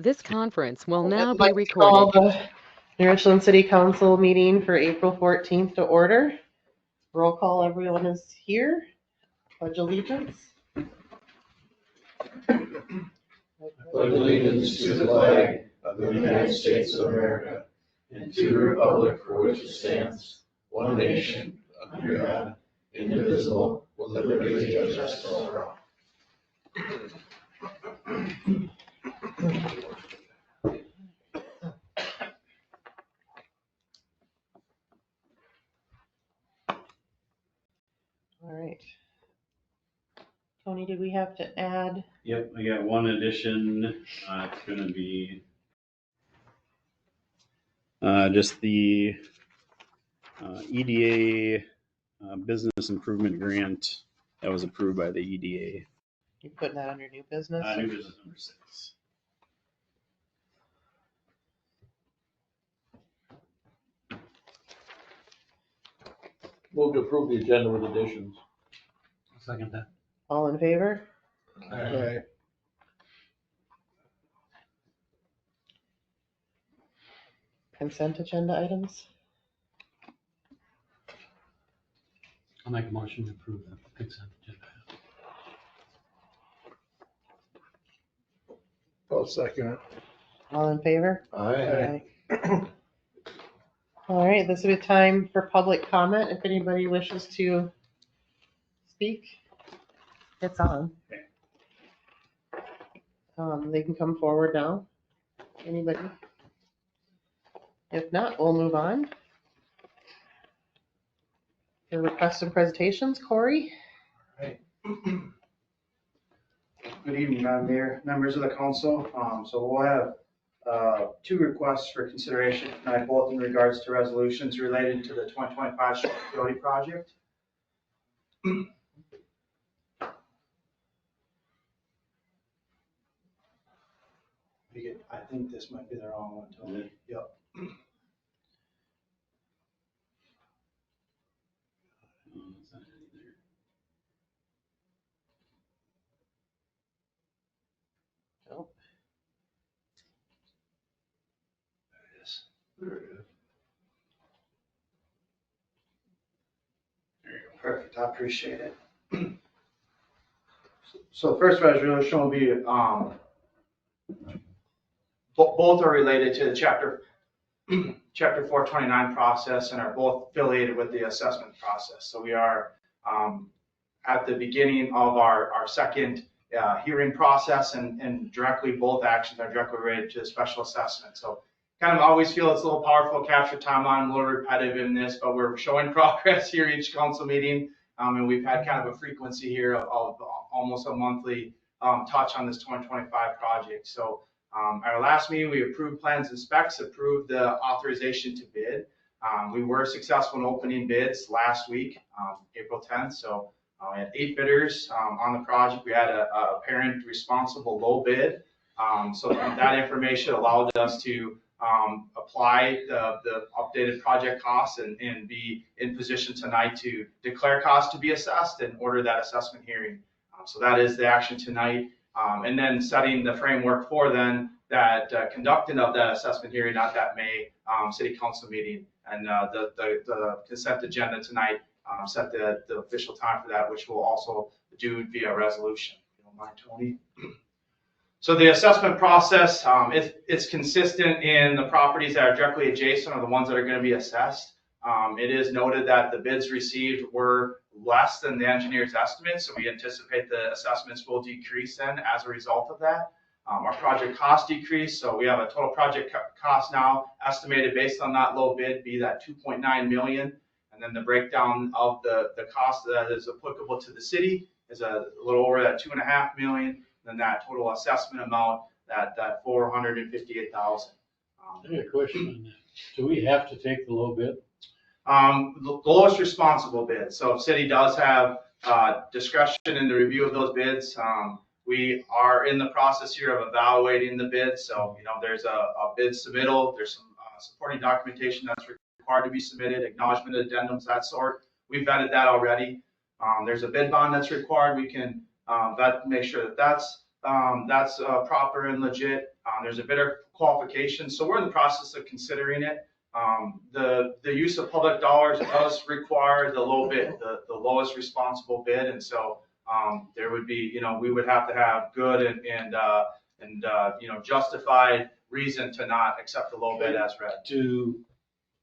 This conference will now I'd be like to recorded. call the New Richland City Council meeting for April 14th to order. Roll call, everyone is here. Pledge allegiance. Pledge allegiance to the flag of the United States of America and to the republic for which it stands, one nation, under God, indivisible, with liberty and justice for all. All right. Tony, did we have to add? Yep, I got one addition. It's gonna be just the EDA business improvement grant that was approved by the EDA. You putting that under new business? New business number 6. Move to approve the agenda with additions. Second that. All in favor? Aye. Consent agenda items? I'll make a motion to approve the consent agenda. I'll second it. All in favor? Aye. All right, this is a time for public comment. If anybody wishes to speak, it's on. They can come forward now. Anybody? If not, we'll move on. Your requests and presentations, Corey? Good evening, Madam Mayor, members of the council. So we'll have 2 requests for consideration tonight, both in regards to resolutions related to the 2025 Short Coyote project. I think this might be the wrong one, Tony. Yep. Nope. There it is. There it is. There you go. Perfect, I appreciate it. So the first resolution will be, both are related to the chapter 429 process and are both affiliated with the assessment process. So we are at the beginning of our second hearing process, and directly both actions are directly related to the special assessment. So kind of always feel it's a little powerful, capture timeline, a little repetitive in this, but we're showing progress here each council meeting. And we've had kind of a frequency here of almost a monthly touch on this 2025 project. So our last meeting, we approved plans and specs, approved the authorization to bid. We were successful in opening bids last week, April 10th. So we had 8 bidders on the project. We had a parent responsible low bid. So that information allowed us to apply the updated project costs and be in position tonight to declare costs to be assessed and order that assessment hearing. So that is the action tonight. And then setting the framework for then that conducting of that assessment hearing at that May City Council meeting. And the consent agenda tonight set the official time for that, which we'll also do via resolution. If you don't mind, Tony. So the assessment process, it's consistent in the properties that are directly adjacent are the ones that are going to be assessed. It is noted that the bids received were less than the engineer's estimate, so we anticipate the assessments will decrease then as a result of that. Our project cost decreased, so we have a total project cost now estimated based on that low bid be that $2.9 million, and then the breakdown of the cost that is applicable to the city is a little over that $2.5 million. Then that total assessment amount, that $458,000. I got a question on that. Do we have to take the low bid? The lowest responsible bid. So if city does have discretion in the review of those bids, we are in the process here of evaluating the bids. So, there's a bid submittal, there's some supporting documentation that's required to be submitted, acknowledgement addendums, that sort. We've vetted that already. There's a bid bond that's required. We can make sure that that's That's proper and legit. There's a bidder qualification, so we're in the process of considering it. The use of public dollars does require the low bid, the lowest responsible bid, and so there would be, we would have to have good and justified reason to not accept the low bid as read.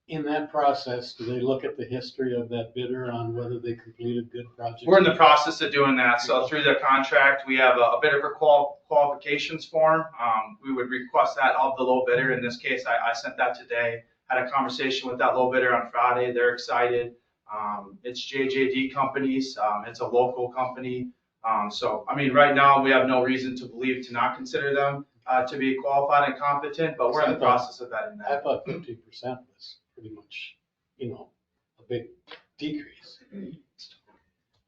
In that process, do they look at the history of that bidder on whether they completed good projects? We're in the process of doing that. So through the contract, we have a bidder qualifications form. We would request that of the low bidder. In this case, I sent that today. Had a conversation with that low bidder on Friday. They're excited. It's JJD Companies. It's a local company. So, I mean, right now we have no reason to believe to not consider them to be qualified and competent, but we're in the process of vetting I that. thought 15% was pretty much, a big decrease.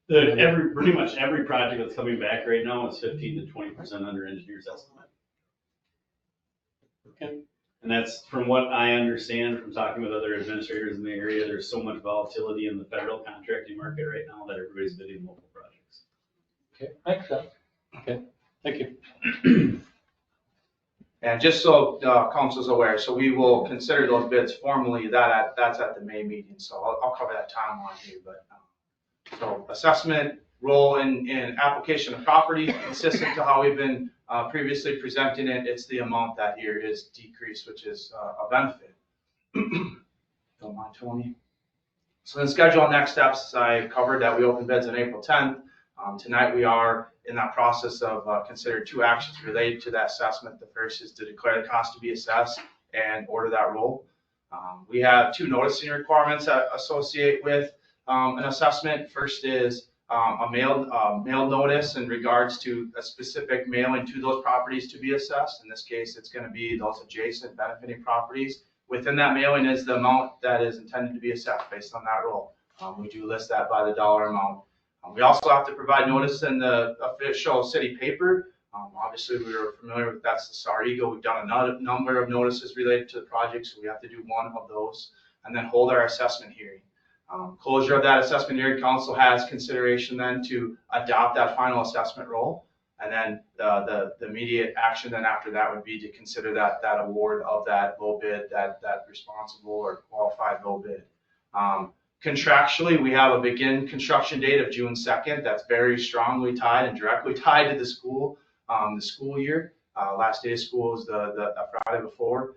Pretty much every project that's coming back right now is 15 to 20% under engineer's estimate. Okay. And that's from what I understand from talking with other administrators in the area. There's so much volatility in the federal contracting market right now that everybody's bidding local projects. Okay, makes sense. Okay, thank you. And just so council's aware, so we will consider those bids formally, that's at the May meeting, so I'll cover that timeline here, but, so assessment, role in application of property, consistent to how we've been previously presenting it, it's the amount that here is decreased, which is a benefit. Don't mind, Tony. So then schedule on next steps, I covered that we open bids on April 10th. Tonight we are in that process of considering two actions related to that assessment. The first is to declare the cost to be assessed and order that roll. We have two noticing requirements that associate with an assessment. First is a mail notice in regards to a specific mailing to those properties to be assessed. In this case, it's going to be those adjacent benefiting properties. Within that mailing is the amount that is intended to be assessed based on that roll. We do list that by the dollar amount. We also have to provide notice in the official city paper. Obviously, we are familiar with that's the Star Eagle. We've done a number of notices related to the project, so we have to do one of those and then hold our assessment hearing. Closure of that assessment hearing, council has consideration then to adopt that final assessment roll. And then the immediate action then after that would be to consider that award of that low bid, that responsible or qualified low bid. Contractually, we have a begin construction date of June 2nd. That's very strongly tied and directly tied to the school year. Last day of school is the Friday before.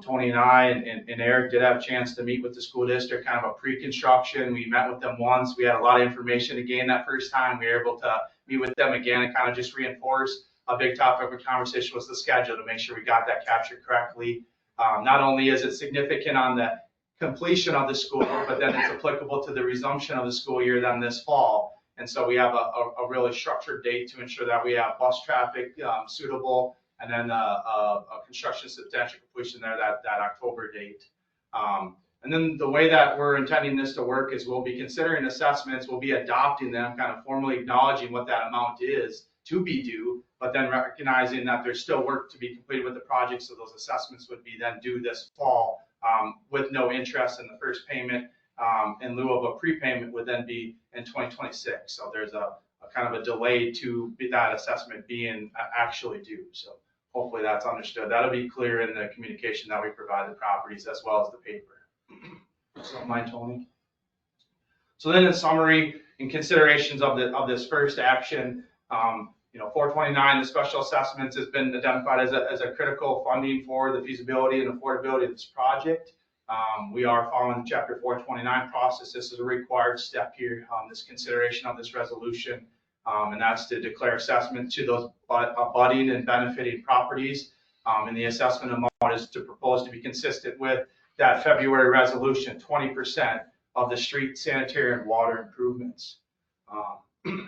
Tony and I and Eric did have a chance to meet with the school district, kind of a pre-construction. We met with them once. We had a lot of information to gain that first time. We were able to meet with them again and kind of just reinforce a big topic of conversation was the schedule to make sure we got that captured correctly. Not only is it significant on the completion of the school, but then it's applicable to the resumption of the school year then this fall. And so we have a really structured date to ensure that we have bus traffic suitable, and then a construction substantial completion there, that October date. And then the way that we're intending this to work is we'll be considering assessments, we'll be adopting them, kind of formally acknowledging what that amount is to be due, but then recognizing that there's still work to be completed with the project, so those assessments would be then due this fall. With no interest in the first payment in lieu of a prepayment would then be in 2026. So there's a kind of a delay to that assessment being actually due. So hopefully that's understood. That'll be clear in the communication that we provide the properties as well as the paper. So mind, Tony. So then in summary, in considerations of this first action, 429, the special assessments has been identified as a critical funding for the feasibility and affordability of this project. We are following the Chapter 429 process. This is a required step here, this consideration of this resolution, and that's to declare assessment to those abutting and benefiting properties. And the assessment amount is to propose to be consistent with that February resolution, 20% of the street, sanitary, and water improvements.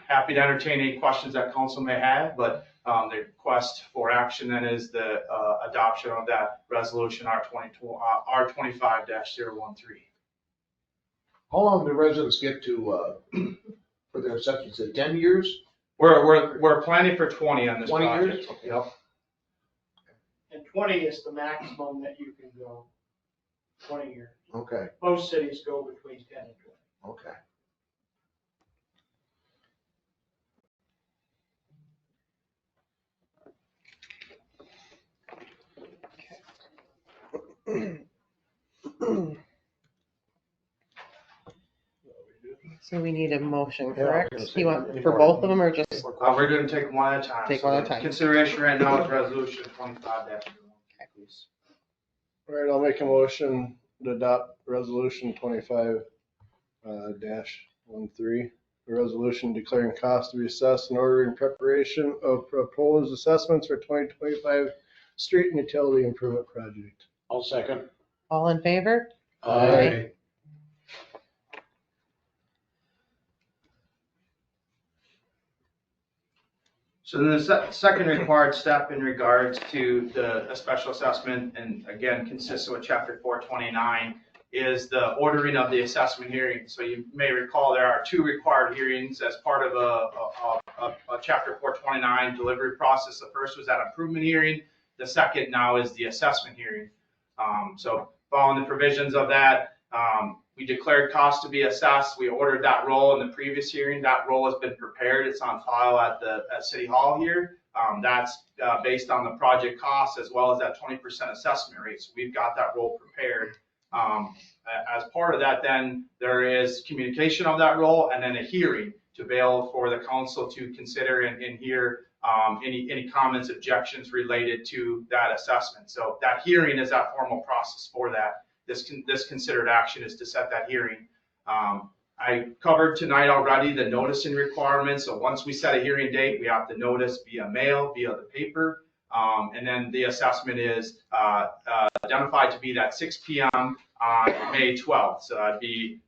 Happy to entertain any questions that council may have, but the request for action then is the adoption of that resolution R25-013. How long do residents get to, for their assessments, 10 years? We're planning for 20 on this 20 project. years? Yep. And 20 is the maximum that you can go, 20 years. Okay, Most cities go between 10 and 20. okay. So we need a motion, Yeah, I was correct? gonna say, You want any for more- both of them or just? We're gonna take one at a time. Take So one at a the time. Consideration right now is resolution 25-01. Please. All right, I'll make a motion to adopt resolution 25 -13. A resolution declaring cost to be assessed and ordering preparation of proposed assessments for 2025 street and utility improvement project. I'll second. All in favor? Aye. So then the second required step in regards to a special assessment, and again, consistent with chapter 429, is the ordering of the assessment hearing. So you may recall there are two required hearings as part of a chapter 429 delivery process. The first was that improvement hearing. The second now is the assessment hearing. So following the provisions of that, we declared costs to be assessed. We ordered that roll in the previous hearing. That roll has been prepared. It's on file at City Hall here. That's based on the project costs as well as that 20% assessment rate. So we've got that roll prepared. As part of that, then there is communication of that roll and then a hearing to be able for the council to consider and hear any comments, objections related to that assessment. So that hearing is that formal process for that. This considered action is to set that hearing. I covered tonight already the noticing requirements. So once we set a hearing date, we have to notice via mail, via the paper. And then the assessment is identified to be that 6 p.m. on May 12th. So that'd be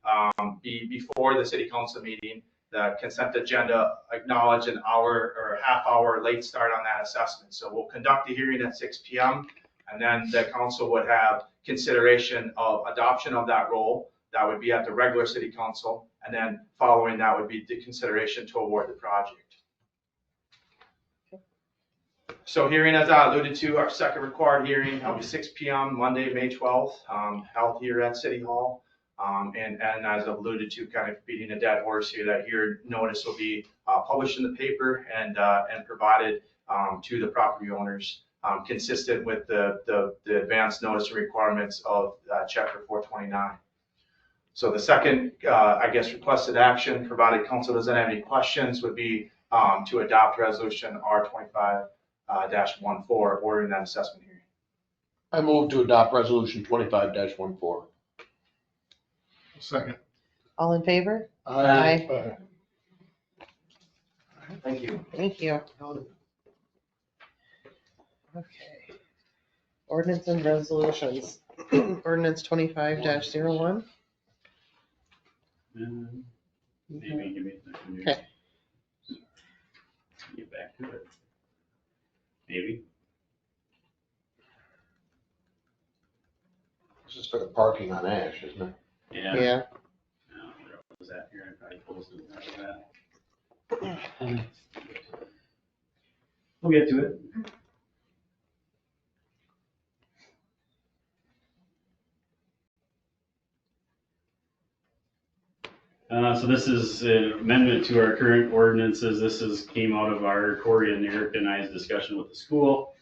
before the city council meeting. The consent agenda acknowledge an hour or a half hour late start on that assessment. So we'll conduct the hearing at 6 p.m. and then the council would have consideration of adoption of that roll. That would be at the regular city council. And then following that would be the consideration to award the project. So hearing, as I alluded to, our second required hearing will be 6 p.m. Monday, May 12th, held here at City Hall. And as I've alluded to, kind of beating a dead horse here, that here notice will be published in the paper and provided to the property owners, consistent with the advanced notice requirements of chapter 429. So the second, requested action, provided council doesn't have any questions, would be to adopt resolution R25-14, ordering that assessment hearing. I move to adopt resolution 25-14. Second. All in favor? Aye. Thank you. Thank you. Okay. Ordinance and resolutions. Ordinance 25-01. Maybe give me a second. Okay. Get back to it. Maybe. This is for the parking on Ash, isn't it? Yeah. Yeah. Where was that here? I probably posted that. We'll get to it. So this is an amendment to our current ordinances. Came out of our Corey and Eric and I's discussion with the school.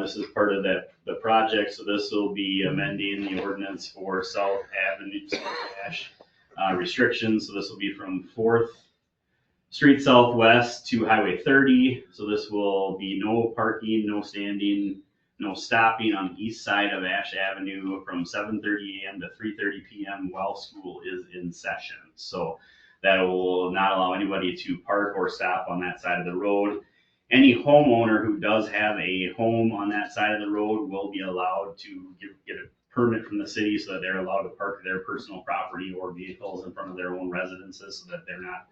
This is part of the project, so this will be amending the ordinance for South Avenue, South Ash restrictions. So this will be from 4th Street Southwest to Highway 30. So this will be no parking, no standing, no stopping on the east side of Ash Avenue from 7:30 a.m. to 3:30 p.m. while school is in session. So that will not allow anybody to park or stop on that side of the road. Any homeowner who does have a home on that side of the road will be allowed to get a permit from the city so that they're allowed to park their personal property or vehicles in front of their own residences so that they're not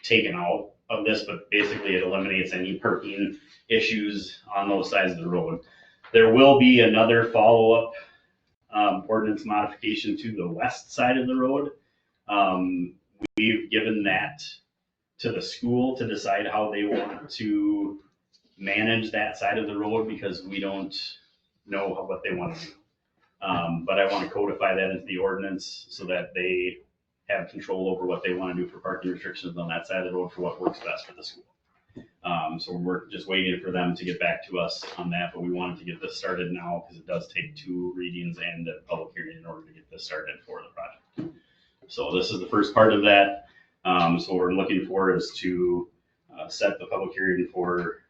taken out of this, but basically it eliminates any parking issues on those sides of the road. There will be another follow-up ordinance modification to the west side of the road. We've given that to the school to decide how they want to manage that side of the road because we don't know what they want to do. But I want to codify that into the ordinance so that they have control over what they want to do for parking restrictions on that side of the road for what works best for the school. So we're just waiting for them to get back to us on that, but we wanted to get this started now because it does take 2 readings and a public hearing in order to get this started for the project. So this is the first part of that. So what we're looking for is to set the public hearing for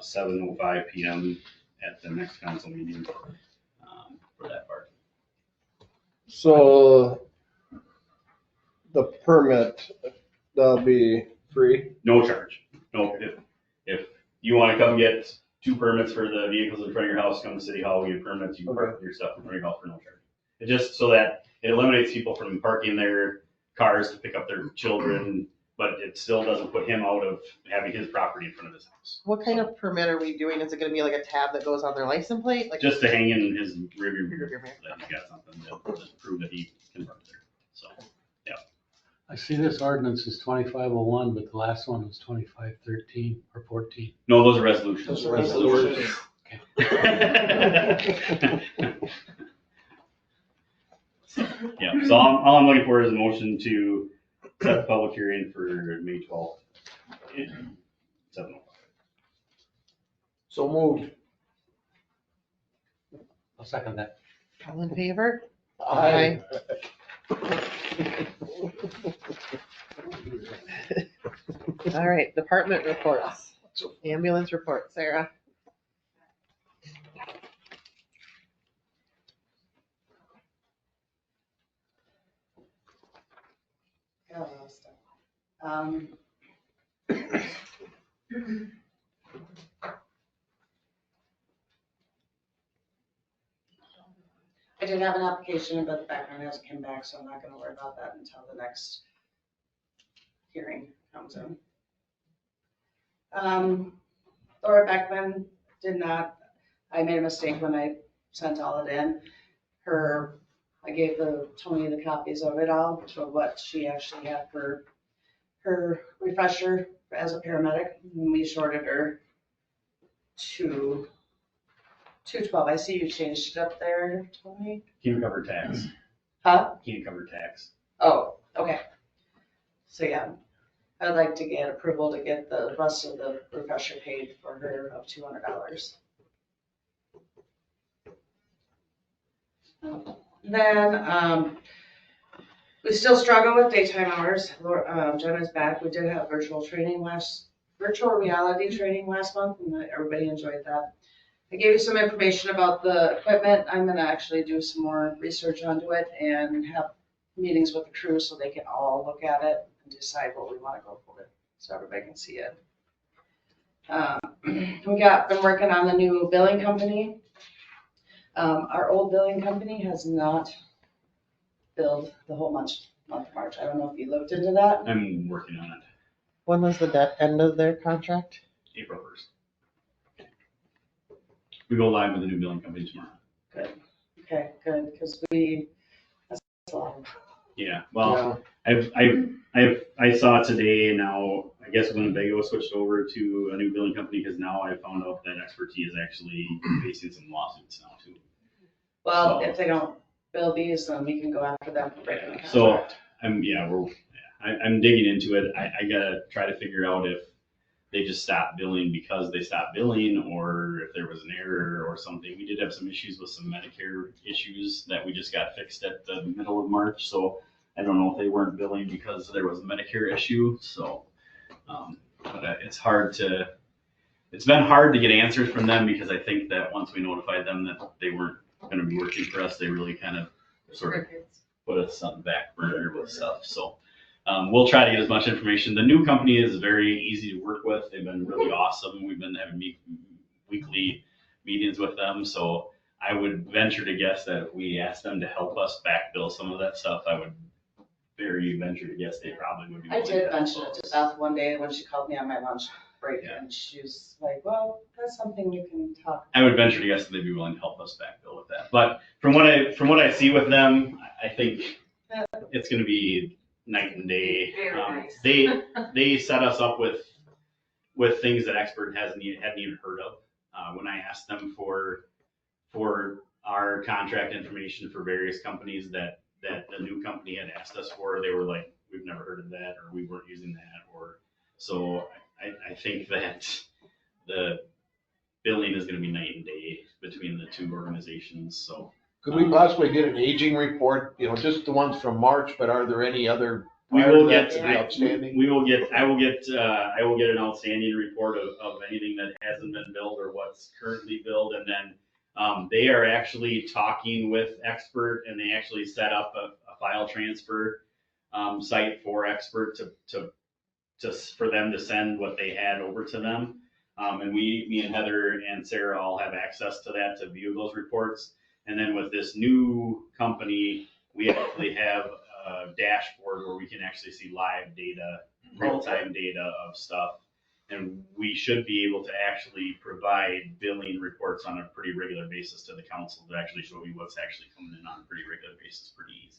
7:05 PM at the next council meeting for that part. So the permit, that'll be free? No charge. No, if you want to come get 2 permits for the vehicles in front of your house, come to City Hall, we get permits, you can park your stuff in front of your house for no charge. It just so that it eliminates people from parking their cars to pick up their children, but it still doesn't put him out of having his property in front of his house. What kind of permit are we doing? Is it gonna be like a tab that goes on their license plate? Like Just to hang in his rearview mirror, Rearview mirror. that he's got something to prove that he can park there, so. I see this ordinance is 2501, but the last one was 2513 or 14. No, those are resolutions. Those are resolutions. Yeah, so all I'm looking for is a motion to set the public hearing for May 12th. 7:05. So moved. I'll second that. all in favor? Aye. All right, department reports. Ambulance report, Sarah. Got a lot of stuff. Um, I did have an application, but the background hasn't come back, so I'm not gonna worry about that until the next hearing comes in. Laura Beckman did not, I made a mistake when I sent all it in. I gave Tony the copies of it all, to what she actually had for her refresher as a paramedic, and we shorted her to 212. I see you changed it up there, Tony. Can't cover tax. Huh? Can't cover tax. Oh, okay. So yeah, I'd like to get approval to get the rest of the refresher paid for her of $200. Then, we still struggle with daytime hours. Jenna's back. We did have virtual reality training last month, and everybody enjoyed that. I gave you some information about the equipment. I'm gonna actually do some more research onto it and have meetings with the crew so they can all look at it and decide what we wanna go for, so everybody can see it. Been working on the new billing company. Our old billing company has not billed the whole month of March. I don't know if you looked into that. I'm working on it. When was the end of their contract? April 1st. We go live with the new billing company tomorrow. Okay, good, because that's a lot. Yeah, well, I saw today now, I guess Winnebago switched over to a new billing company because now I found out that Expertise is actually facing some lawsuits now too. Well, So- if they don't bill these, then we can go after them for breaking the So contract. I'm digging into it. I gotta try to figure out if they just stopped billing because they stopped billing or if there was an error or something. We did have some issues with some Medicare issues that we just got fixed at the middle of March. So I don't know if they weren't billing because there was a Medicare issue. So, but it's been hard to get answers from them because I think that once we notified them that they weren't going to be working for us, they really kind of sort of put us on the back burner with stuff. So we'll try to get as much information. The new company is very easy to work with. They've been really awesome. We've been having weekly meetings with them. So I would venture to guess that if we asked them to help us back bill some of that stuff, I would very venture to guess they probably would be I willing did to help mention it us. to Beth one day when she called me on my lunch break, Yeah. and she was like, well, that's something we can talk. I would venture to guess that they'd be willing to help us backfill with that. But from what I see with them, I think it's going to be night and day. Very nice. They set us up with things that Expert hadn't even heard of. When I asked them for our contract information for various companies that the new company had asked us for, they were like, we've never heard of that, or we weren't using that, or so I think that the billing is gonna be night and day between the two organizations, so. Could we possibly get an aging report, just the ones from March, but are there any other? We prior to will that get, that are outstanding? I will get an outstanding report of anything that hasn't been billed or what's currently billed, and then, they are actually talking with Expert, and they actually set up a file transfer, site for Expert for them to send what they had over to them. And me and Heather and Sarah all have access to that to view those reports. And then with this new company, we actually have a dashboard where we can actually see live data, real-time data of stuff. And we should be able to actually provide billing reports on a pretty regular basis to the council to actually show you what's actually coming in on a pretty regular basis, pretty easy.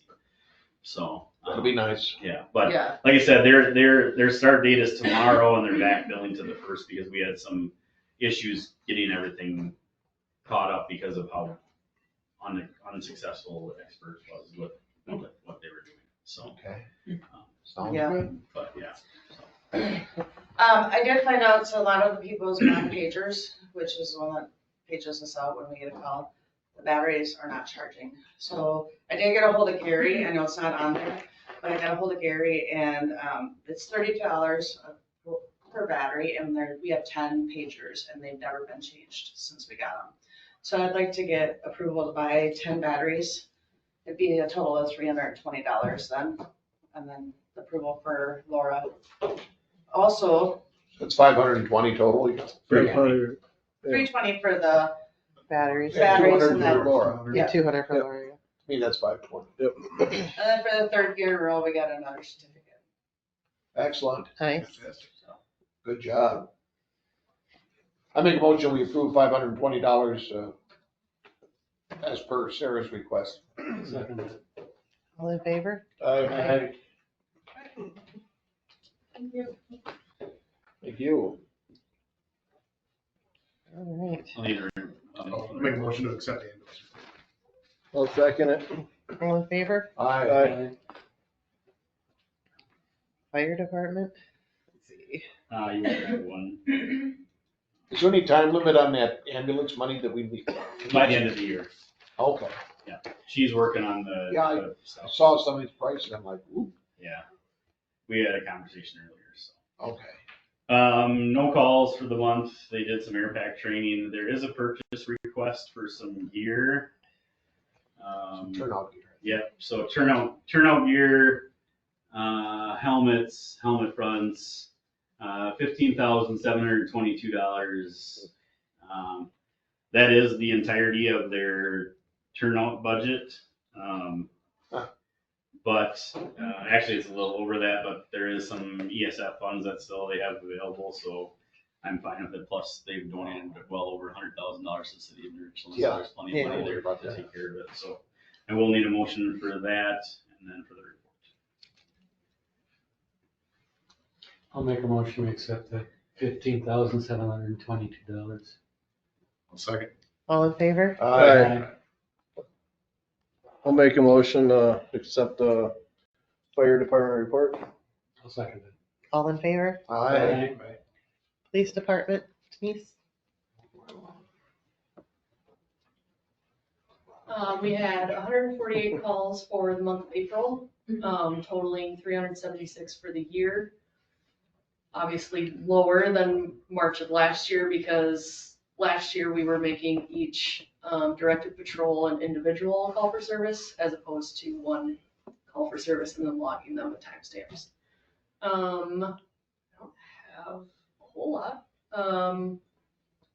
So. That'd be nice. Yeah, but Yeah. like I said, their start date is tomorrow, and they're back billing to the first because we had some issues getting everything caught up because of how unsuccessful Expert was with what they were doing. So, Okay. Sounds Yeah. good. but yeah. I did find out, so a lot of the people's non-pagers, which is the one that pages us out when we get a call, the batteries are not charging. So I did get a hold of Gary, I know it's not on there, but I got a hold of Gary, and it's $32 per battery, and we have 10 pagers, and they've never been changed since we got them. So I'd like to get approval to buy 10 batteries. It'd be a total of $320 then, and then the approval for Laura. Also, It's 520 total. $320 for the Batteries. Yeah. Batteries 200 and then- for Laura. Yeah, 200 for Lori. To me, that's 520. And then for the third gear roll, we got another certificate. Excellent. Nice. Good job. I make a motion, we approve $520 as per Sarah's request. Second. All in favor? Thank you. All right. I'll need to, Make a motion to accept the ambulance. I'll second it. All in favor? Aye. Fire department? Let's see. you have one Is there any time limit on that ambulance money that we need? by the end of the year. Okay. She's working on the. Yeah, the I stuff. saw some of these prices, I'm like, ooh, Yeah. We had a conversation earlier, so. okay. No calls for the month. They did some air pack training. There is a purchase request for some gear. Turnout gear. Yep, so turnout gear, helmets, helmet fronts, $15,722. That is the entirety of their turnout budget. But actually it's a little over that, but there is some ESF funds that still they have available, so I'm fine with it. Plus they've donated well over $100,000 to the city of New Richland, so there's plenty of money there to take care of it. So I will need a motion for that and then for the report. I'll make a motion to accept the $15,722. I'll second. All in favor? Aye. I'll make a motion to accept the fire department report. I'll second it. All in favor? Aye. Police department, Denise? We had 148 calls for the month of April, totaling 376 for the year. Obviously lower than March of last year because last year we were making each directed patrol an individual call for service as opposed to one call for service and then logging them with timestamps. I don't have a whole lot.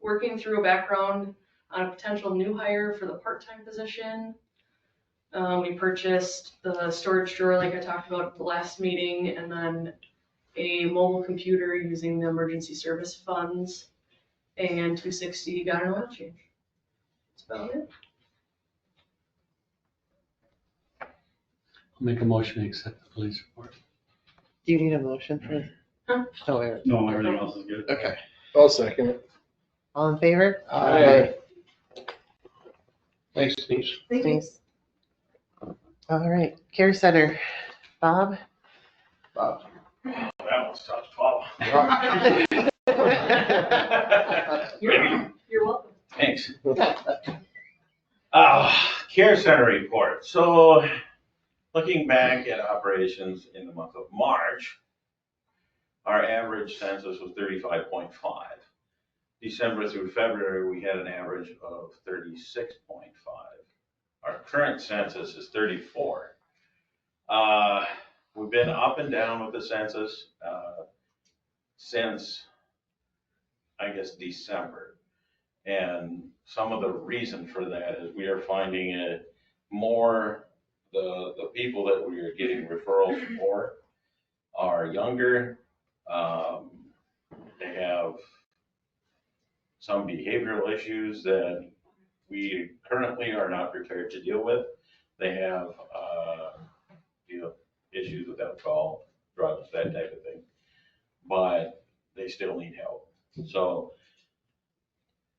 Working through a background on a potential new hire for the part-time position. We purchased the storage drawer like I talked about at the last meeting, and then a mobile computer using the emergency service funds, and 260 got an oil change. That's about it. I'll make a motion to accept the police report. Do you need a motion for this? Huh? Oh, wait. No, everything else is good. Okay. I'll second it. All in favor? Aye. Thanks, Denise. Denise? All right, care center, Bob? Bob. That was tough. 12. You're welcome. Thanks. Care center report. So looking back at operations in the month of March, our average census was 35.5. December through February, we had an average of 36.5. Our current census is 34. We've been up and down with the census since, I guess, December. And some of the reason for that is we are finding it more, the people that we are getting referrals for are younger. They have some behavioral issues that we currently are not prepared to deal with. They have, issues with alcohol, drugs, that type of thing, but they still need help. So,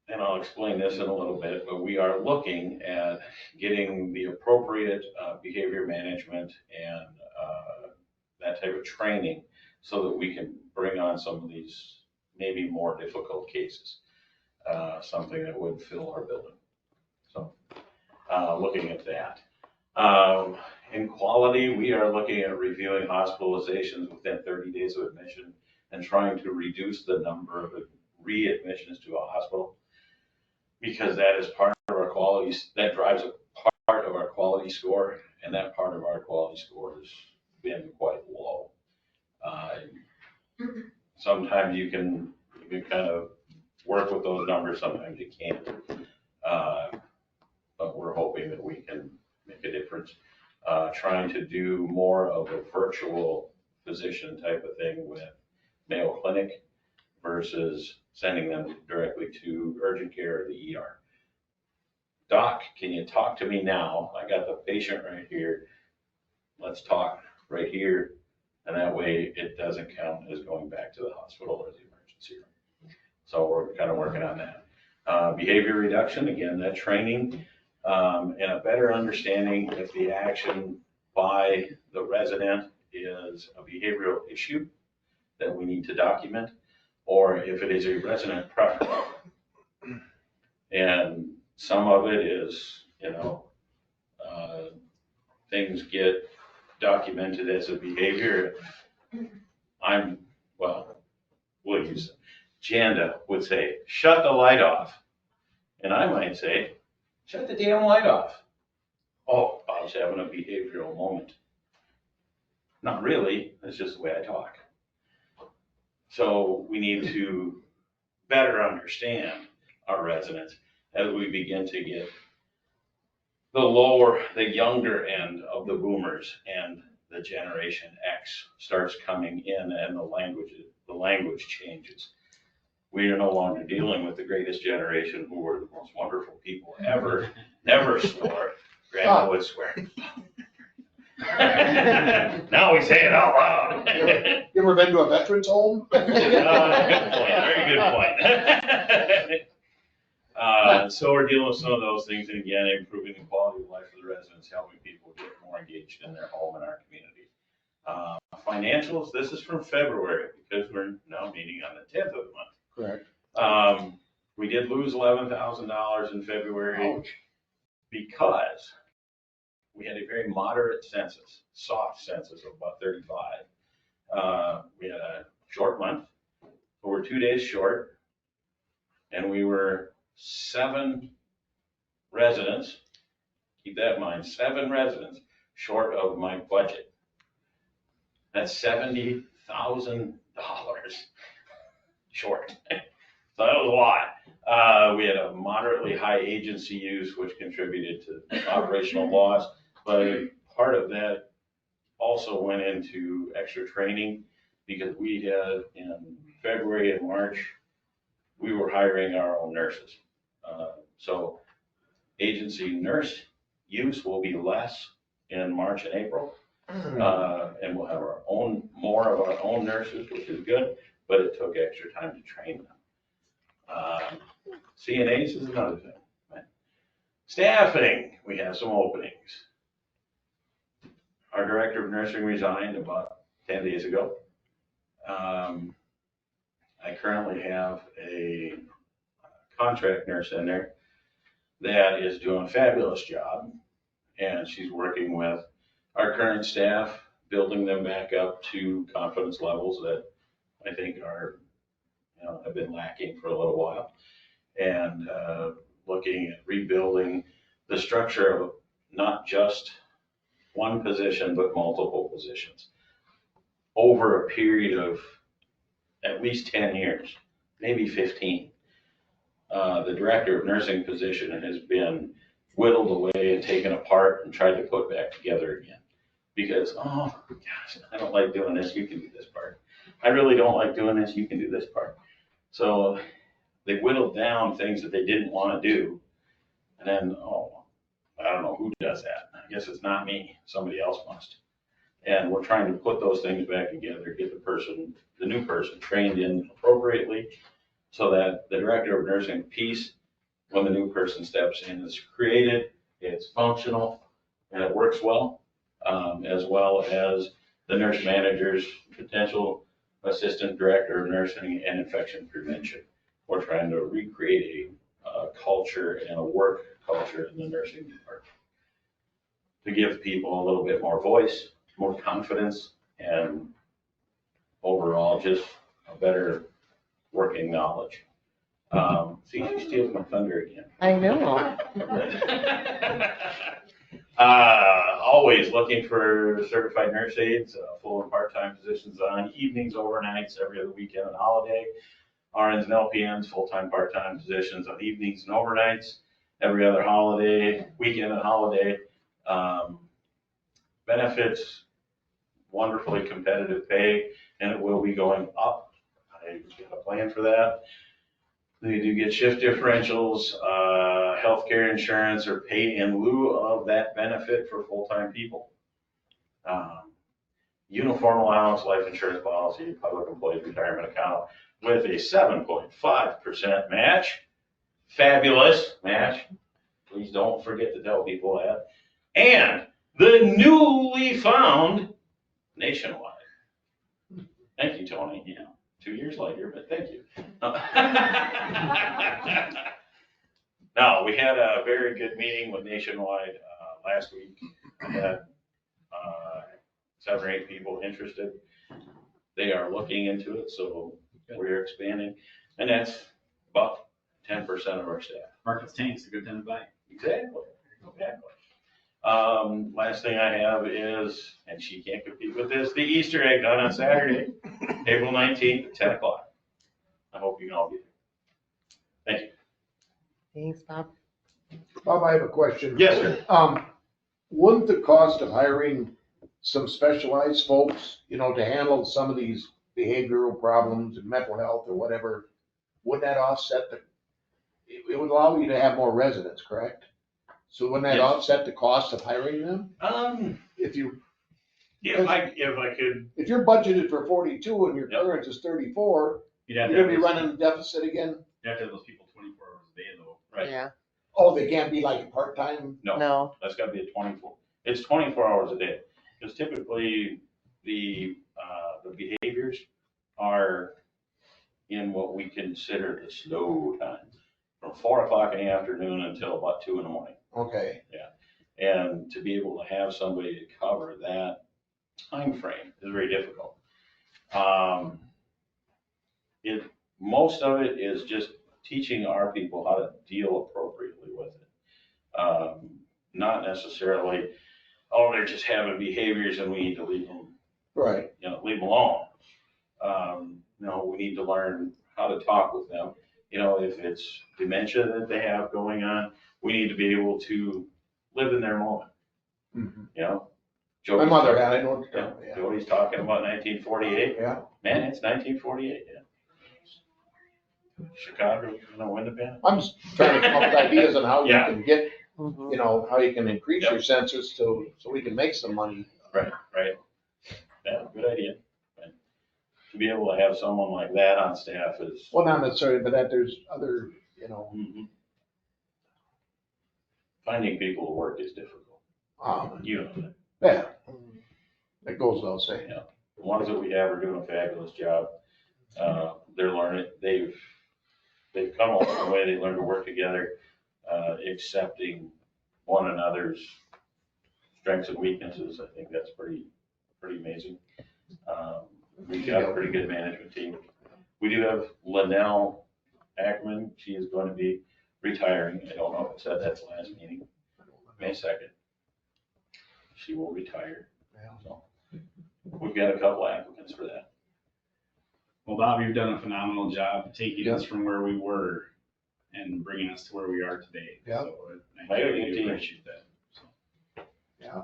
and I'll explain this in a little bit, but we are looking at getting the appropriate behavior management and that type of training so that we can bring on some of these maybe more difficult cases, something that would fill our building. So looking at that. In quality, we are looking at reviewing hospitalizations within 30 days of admission and trying to reduce the number of readmissions to a hospital, because that is part of our quality, that drives a part of our quality score, and that part of our quality score has been quite low. Sometimes you can kind of work with those numbers, sometimes you can't. But we're hoping that we can make a difference. Trying to do more of a virtual physician type of thing with Mayo Clinic versus sending them directly to urgent care or the ER. Doc, can you talk to me now? I got the patient right here. Let's talk right here. And that way it doesn't count as going back to the hospital or the emergency room. So we're kind of working on that. Behavior reduction, again, that training, and a better understanding if the action by the resident is a behavioral issue that we need to document, or if it is a resident preference. And some of it is, things get documented as a behavior. We'll use it. Janda would say, shut the light off. And I might say, shut the damn light off. Oh, Bob's having a behavioral moment. Not really, that's just the way I talk. So we need to better understand our residents as we begin to get the younger end of the boomers, and the Generation X starts coming in, and the language changes. We are no longer dealing with the greatest generation who were the most wonderful people ever, never swore. Grandma would swear. Now we say it out loud. You ever been to a veterans home? Good point, very good point. So we're dealing with some of those things, and again, improving the quality of life for the residents, helping people get more engaged in their home and our community. Financials, this is from February, because we're now meeting on the 10th of the month. Correct. We did lose $11,000 in February. Ouch. Because we had a very moderate census, soft census of about 35. We had a short month, but we're 2 days short, and we were 7 residents, keep that in mind, 7 residents short of my budget. That's $70,000 short. So that was a lot. We had a moderately high agency use, which contributed to operational loss, but part of that also went into extra training, because we had in February and March, we were hiring our own nurses. So agency nurse use will be less in March and April. And we'll have more of our own nurses, which is good, but it took extra time to train them. CNAs is another thing. Right? Staffing, we have some openings. Our director of nursing resigned about 10 days ago. I currently have a contract nurse in there that is doing a fabulous job. And she's working with our current staff, building them back up to confidence levels that I think are, have been lacking for a little while. And looking at rebuilding the structure of not just one position, but multiple positions over a period of at least 10 years, maybe 15. The director of nursing position has been whittled away and taken apart and tried to put back together again. Because, oh gosh, I don't like doing this, you can do this part. I really don't like doing this, you can do this part. So they whittled down things that they didn't want to do. And then, I don't know who does that. I guess it's not me, somebody else must. And we're trying to put those things back together, get the new person trained in appropriately so that the director of nursing piece, when the new person steps in, is created, it's functional, and it works well, as well as the nurse managers, potential assistant director of nursing and infection prevention. We're trying to recreate a culture and a work culture in the nursing department to give people a little bit more voice, more confidence, and overall just a better working knowledge. See, she steals my thunder again. I know. Always looking for certified nurse aides, full and part-time positions on evenings, overnights, every other weekend and holiday. RNs and LPNs, full-time, part-time positions on evenings and overnights, every other holiday, weekend and holiday. Benefits, wonderfully competitive pay, and it will be going up. I got a plan for that. They do get shift differentials, healthcare insurance, or pay in lieu of that benefit for full-time people. Uniform allowance, life insurance policy, public employees retirement account with a 7.5% match. Fabulous match. Please don't forget to tell people that. And the newly found Nationwide. Thank you, Tony. 2 years later, but thank you. No, we had a very good meeting with Nationwide last week. We had 7 or 8 people interested. They are looking into it, so we're expanding. And that's about 10% of our staff. Market's tank's a good time to buy. Exactly. Last thing I have is, and she can't compete with this, the Easter egg hunt on Saturday, April 19th at 10 o'clock. I hope you can all be there. Thank you. Thanks, Bob. Bob, I have a question. Yes, sir. Wouldn't the cost of hiring some specialized folks, to handle some of these behavioral problems and mental health or whatever, would that offset it would allow you to have more residents, correct? So wouldn't that Yes. offset the cost of hiring them? If If I could, if you're budgeted for 42 and your Yep. current is 34, You'd you're have to gonna have be those, running a deficit again? you'd have to have those people 24 hours a day though. right, Yeah. Oh, they can't be like part-time? No. that's gotta be it's 24 hours a day. Because typically the behaviors are in what we consider the slow time, from 4 o'clock in the afternoon until about 2 in the morning. Okay. And to be able to have somebody to cover that time frame is very difficult. Most of it is just teaching our people how to deal appropriately with it. Not necessarily, they're just having behaviors and we need to leave them, Right. leave them alone. We need to learn how to talk with them. If it's dementia that they have going on, we need to be able to live in their moment. Mhm. Joey's My mother talking- had, I know. Yeah, Joey's talking about 1948. Yeah. Man, it's 1948, yeah. Chicago, when the band? I'm just trying to come up with ideas on how you Yeah. can get, Mhm. how you can increase Yep. your census so we can make some money. Right. Yeah, good idea. Right. To be able to have someone like that on staff is. Well, not necessarily, but that there's other, Mhm. Finding people to work is difficult. You know that. yeah, that goes without saying. The ones that we have are doing a fabulous job. They're learning, they've come a long way, they learn to work together, accepting one another's strengths and weaknesses. I think that's pretty amazing. We've got a pretty good management team. We do have Linnell Ackman. She is going to be retiring. I don't know if it said that at the last meeting, May 2nd. She will retire. So we've got a couple applicants for that. Well, Bob, you've done a phenomenal job taking us from where we were and bringing us to where we are today. Yeah. So I really do appreciate that. So. Yeah.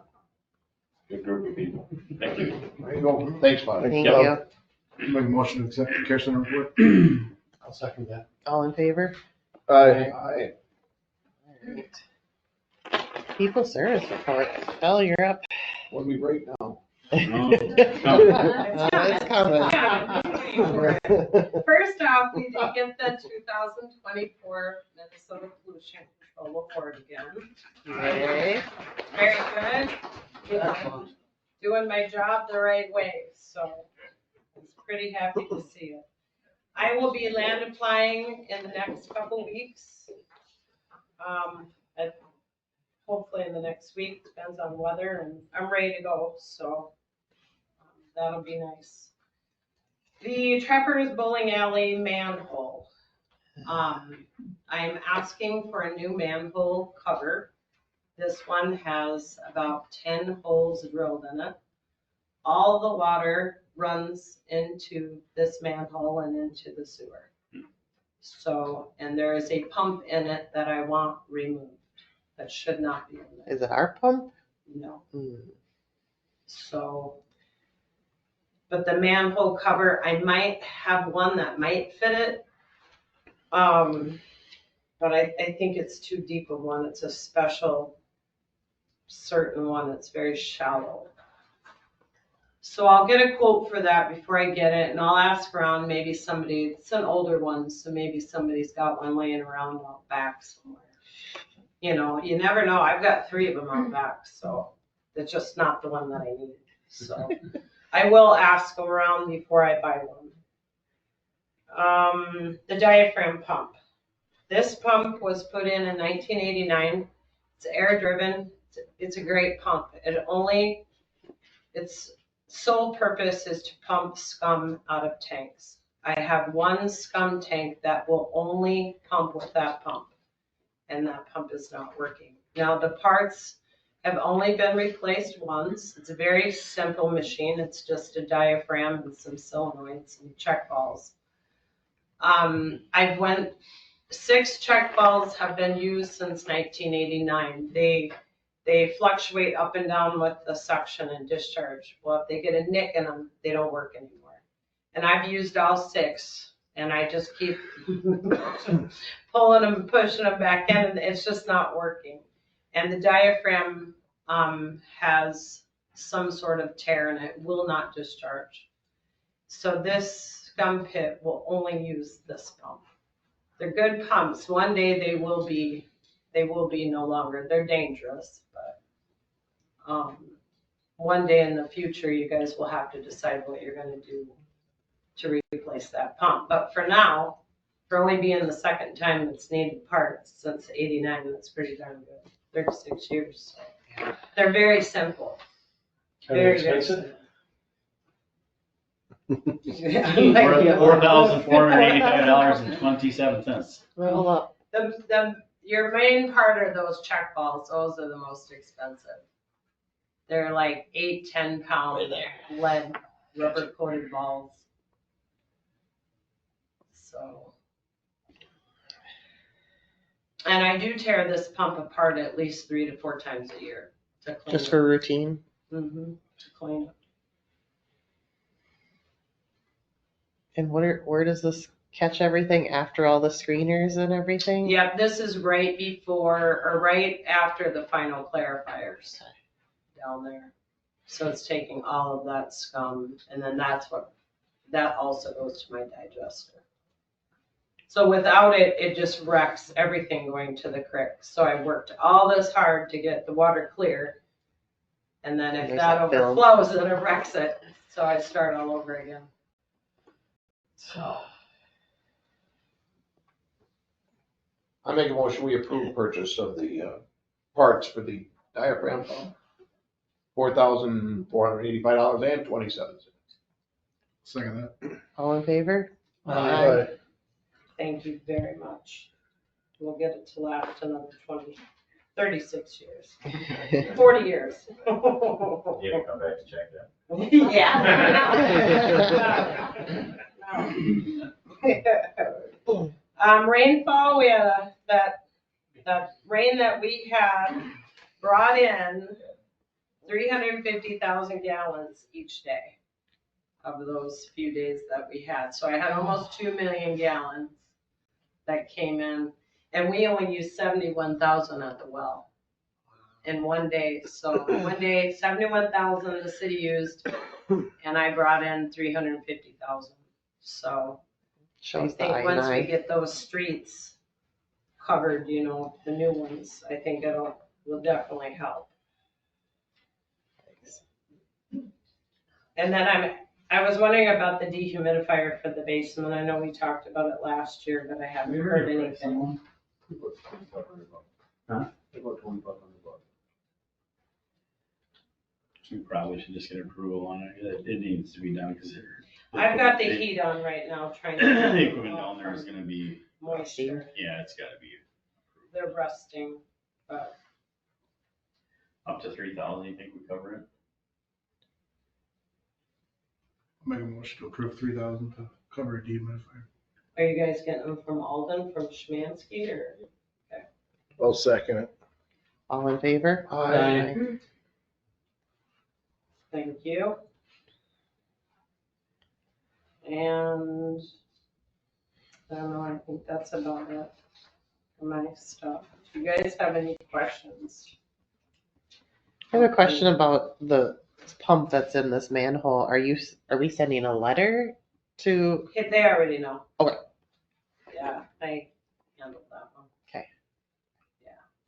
Good group of people. Thank you. There you go. Thanks, Bob. Thank Yep. you. Make a motion to accept the care center report. I'll second that. All in favor? Aye. Aye. Alright. People service report. Phil, you're up. What do we break now? It's coming. First off, we did get the 2024 Minnesota Pollution Control Award again. Yay. Very good. Doing my job the right way, so I was pretty happy to see it. I will be land applying in the next couple weeks. Hopefully in the next week, depends on weather, and I'm ready to go, so that'll be nice. The Trappers Bowling Alley manhole. I'm asking for a new manhole cover. This one has about 10 holes drilled in it. All the water runs into this manhole and into the sewer. So, and there is a pump in it that I want removed. That should not be in there. Is it our pump? No. Hmm. So, but the manhole cover, I might have one that might fit it. But I think it's too deep of one. It's a special, certain one that's very shallow. So I'll get a quote for that before I get it, and I'll ask around, maybe somebody, it's an older one, so maybe somebody's got one laying around out back somewhere. You know, you never know. I've got 3 of them out back, so it's just not the one that I need. So I will ask around before I buy one. The diaphragm pump. This pump was put in 1989. It's air driven. It's a great pump. Its sole purpose is to pump scum out of tanks. I have one scum tank that will only pump with that pump, and that pump is not working. Now the parts have only been replaced once. It's a very simple machine. It's just a diaphragm and some solenoids and check balls. 6 check balls have been used since 1989. They fluctuate up and down with the suction and discharge. Well, if they get a nick in them, they don't work anymore. And I've used all 6, and I just keep pulling them, pushing them back in, and it's just not working. And the diaphragm has some sort of tear, and it will not discharge. So this scum pit will only use this pump. They're good pumps. One day they will be no longer. They're dangerous, but one day in the future, you guys will have to decide what you're going to do to replace that pump. But for now, for only being the second time it's needed parts since '89, that's pretty darn good. 36 years. So. They're very simple. Very, very simple. $4,485.27. Roll up. Your main part are those check balls. Those are the most expensive. They're like 8-10 pound lead rubber coated balls. So, and I do tear this pump apart at least 3 to 4 times a year to clean Just for routine. to clean it. And where does this catch everything after all the screeners and everything? Yep, this is right before or right after the final clarifiers down there. So it's taking all of that scum, and then that also goes to my digester. So without it, it just wrecks everything going to the creek. So I worked all this hard to get the water clear, and then if that overflows, then it wrecks it. So I start all over again. I make a motion, we approve purchase of the, parts for the diaphragm pump. $4,485.27. Second All in favor? Aye. Thank you very much. We'll get it to last another 36 years, 40 years. You can come back to check that. Yeah. Rainfall, we had that rain that we had brought in 350,000 gallons each day of those few days that we had. So I had almost 2 million gallons that came in, and we only used 71,000 at the well in one day. So one day, 71,000 the city used, and I brought in 350,000. So I Shows the think once we I-9. get those streets covered, the new ones, I think will definitely help. And then I was wondering about the dehumidifier for the basement. I know we talked about it last year, but I haven't heard anything. Huh? We probably should just get approval on it. It needs to be done because I've got the heat on right now, trying to. the equipment down there is gonna be, Moisture, yeah, it's gotta be they're rusting, but up to 3,000. You think we cover it? that. Make a motion to approve 3,000 to cover a dehumidifier. are you guys getting them from Alden, from Schmansky, or? I'll second it. All in favor? Aye. Thank you. And I don't know, I think that's about it for my stuff. Do you guys have any questions? I have a question about the pump that's in this manhole. Are we sending a letter to, They already know. Okay. Yeah, I handled that one.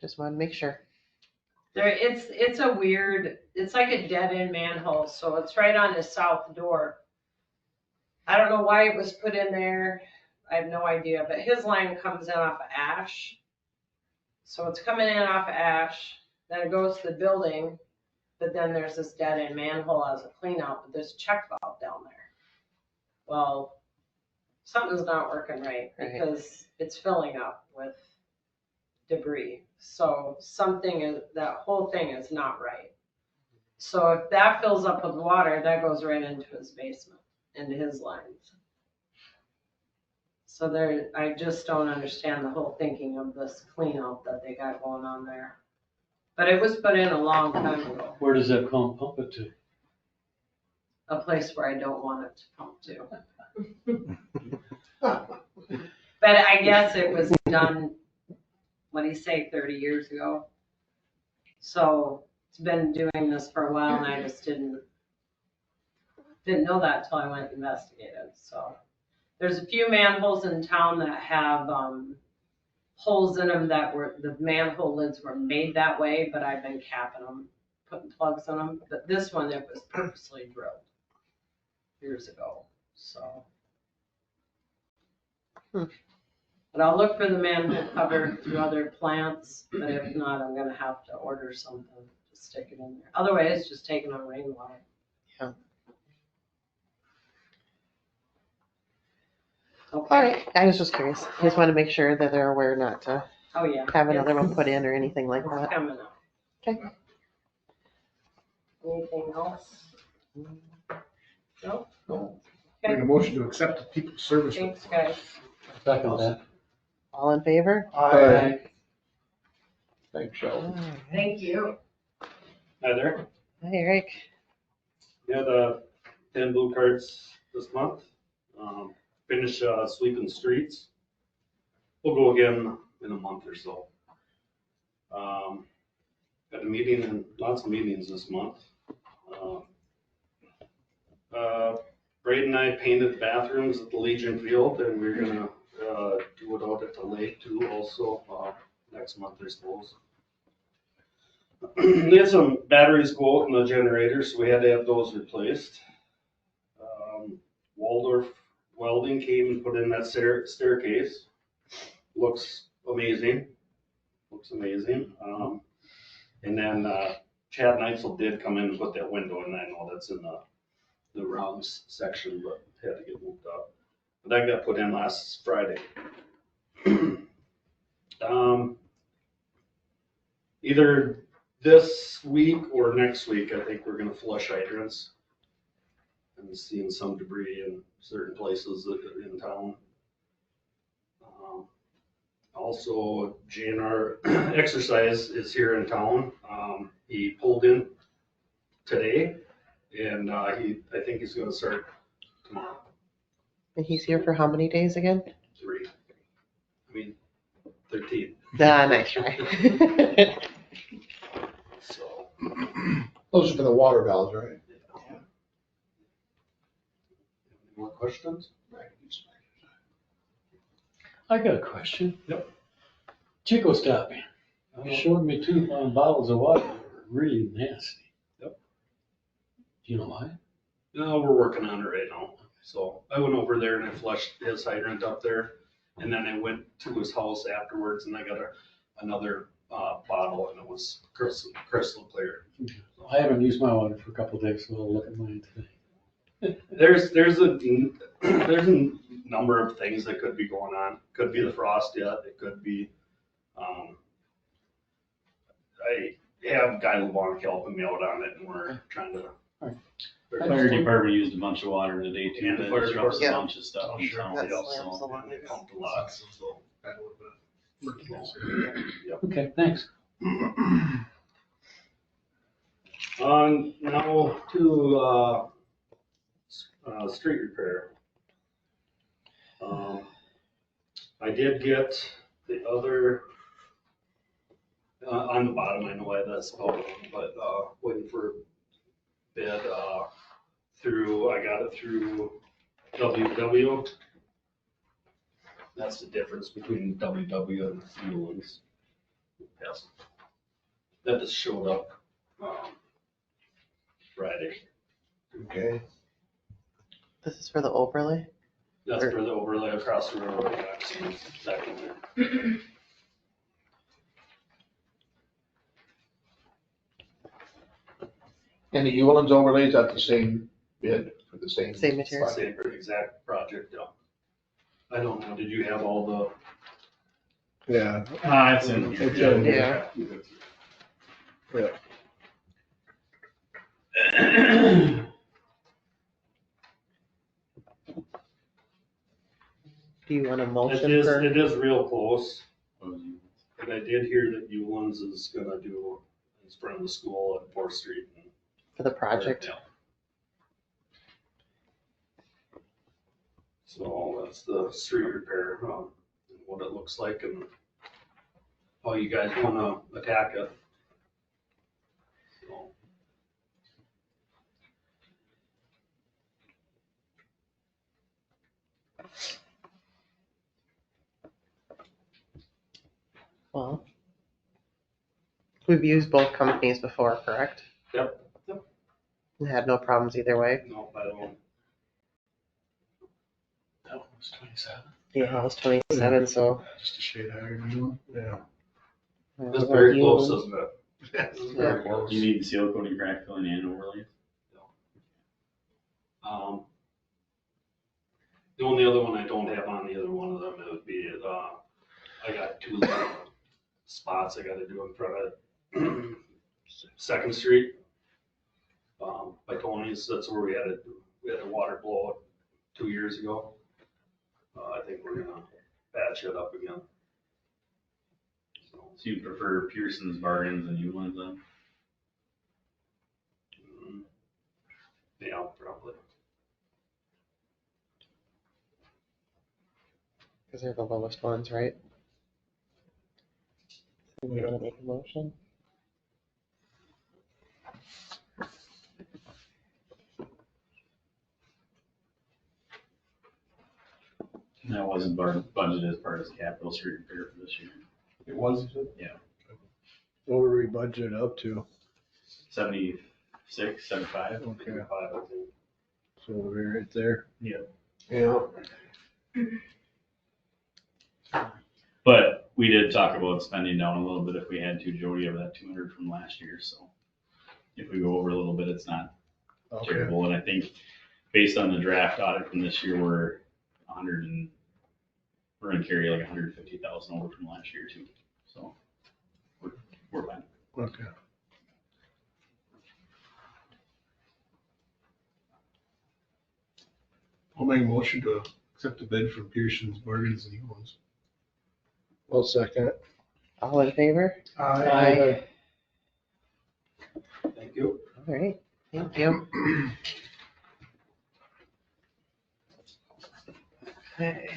just want to make sure. It's a weird, it's like a dead end manhole, so it's right on the south door. I don't know why it was put in there. I have no idea, but his line comes in off of Ash. So it's coming in off of Ash, then it goes to the building, but then there's this dead end manhole as a clean out, but there's a check valve down there. Well, something's not working right because it's filling up with debris. So that whole thing is not right. So if that fills up with water, that goes right into his basement, into his lines. So I just don't understand the whole thinking of this clean out that they got going on there. But it was put in a long time ago, Where does that pump it to? a place where I don't want it to pump to. But I guess it was done, what do you say, 30 years ago? So it's been doing this for a while and I just didn't know that till I went and investigated, so. There's a few manholes in town that have, holes in them the manhole lids were made that way, but I've been capping them, putting plugs in them. But this one, it was purposely drilled years ago, so. But I'll look for the manhole cover through other plants, but if not, I'm gonna have to order something to stick it in there. Otherwise, just taking on rainwater. Yeah. Okay. All right, I was just curious. Just want to make sure that they're aware not to Oh, yeah. have another one put in or anything like It's that. coming up. Okay. Anything else? No? Make a motion to accept the people's service. Thanks, guys. Second that. All in favor? Aye. Thanks, Sheldon. Thank you. Hi there. Hi, Eric. We had 10 blue cards this month. Finish sweeping streets. We'll go again in a month or so. Got a meeting and lots of meetings this month. Braden and I painted bathrooms at the Legion Field, and we're gonna do it out at the lake too also next month, I suppose. We had some batteries go out in the generator, so we had to have those replaced. Welding came and put in that staircase. Looks amazing. And then Chad Neitzel did come in and put that window in. I know that's in the wrong section, but had to get moved up. But that got put in last Friday. Either this week or next week, I think we're gonna flush hydrants. I'm seeing some debris in certain places in town. Also, JNR Exercise is here in town. He pulled in today, and I think he's gonna start tomorrow. And he's here for how many days again? 13. Ah, nice try. So, Those are for the water valves, right? any more questions? I got a question. Yep. Chico Stop. You showed me 2 bottles of water that were really nasty. Yep. Do you know why? No, we're working on it right now. So I went over there and I flushed his hydrant up there. And then I went to his house afterwards and I got another bottle and it was crystal clear. I haven't used my water for a couple of days, so I'll look at mine today. There's a number of things that could be going on. Could be the frost yet. It could be, I have Guy LeBlanc helping me out on it and we're trying to. Fire department used a bunch of water today too. And the That fire disrupts a department. bunch of stuff in town. That Yeah, slams so- a lot. They pumped a lot, so. Okay, thanks. On now to street repair. I did get the other on the bottom. I know why that's out, but waiting for bid through. I got it through WW. That's the difference between WW and Fuelings. Yes. That just showed up Friday. Okay. This is for the overlay? That's for the overlay across the railroad tracks and back in there. And the Ulan's overlays at the same bid for the same? Same material. Same exact project, yeah. I don't know, did you have all the? Yeah. It's in here. It's in here. Do you want a motion for? It is real close, but I did hear that Ulan's is gonna do in front of the school at 4th Street. For the project? Yeah. So that's the street repair, what it looks like and how you guys wanna attack it. So, Well, we've used both companies before, correct? Yep. And had no problems either way? No, I don't. That one was 27. Yeah, it was 27, so. Just a shade higher than you. Yeah. That's very close, isn't it? It's very close. You need seal coating, crack filling, and overlay. The only other one I don't have on either one of them, it would be, I got 2 little spots I gotta do in front of 2nd Street. By Tony's, that's where we had a water blowout 2 years ago. I think we're gonna patch it up again. So you prefer Pearson's bargains and Ulan's then? Yeah, probably. Because they're the lowest ones, right? So you want to make a motion? And that wasn't budgeted as part of the capital street repair for this year. It was? Yeah. What were we budgeted up to? 76, 75. Okay, I think. so we're right there. Yeah. But we did talk about spending down a little bit if we had to, Jody, of that 200 from last year, so. If we go over a little bit, it's not Okay. terrible, and I think based on the draft audit from this year, we're gonna carry like 150,000 over from last year too, so we're fine. Okay. I'll make a motion to accept the bid from Pearson's Bargains and Hewens. I'll second it. All in favor? Aye. Thank you. All right, thank you. Okay.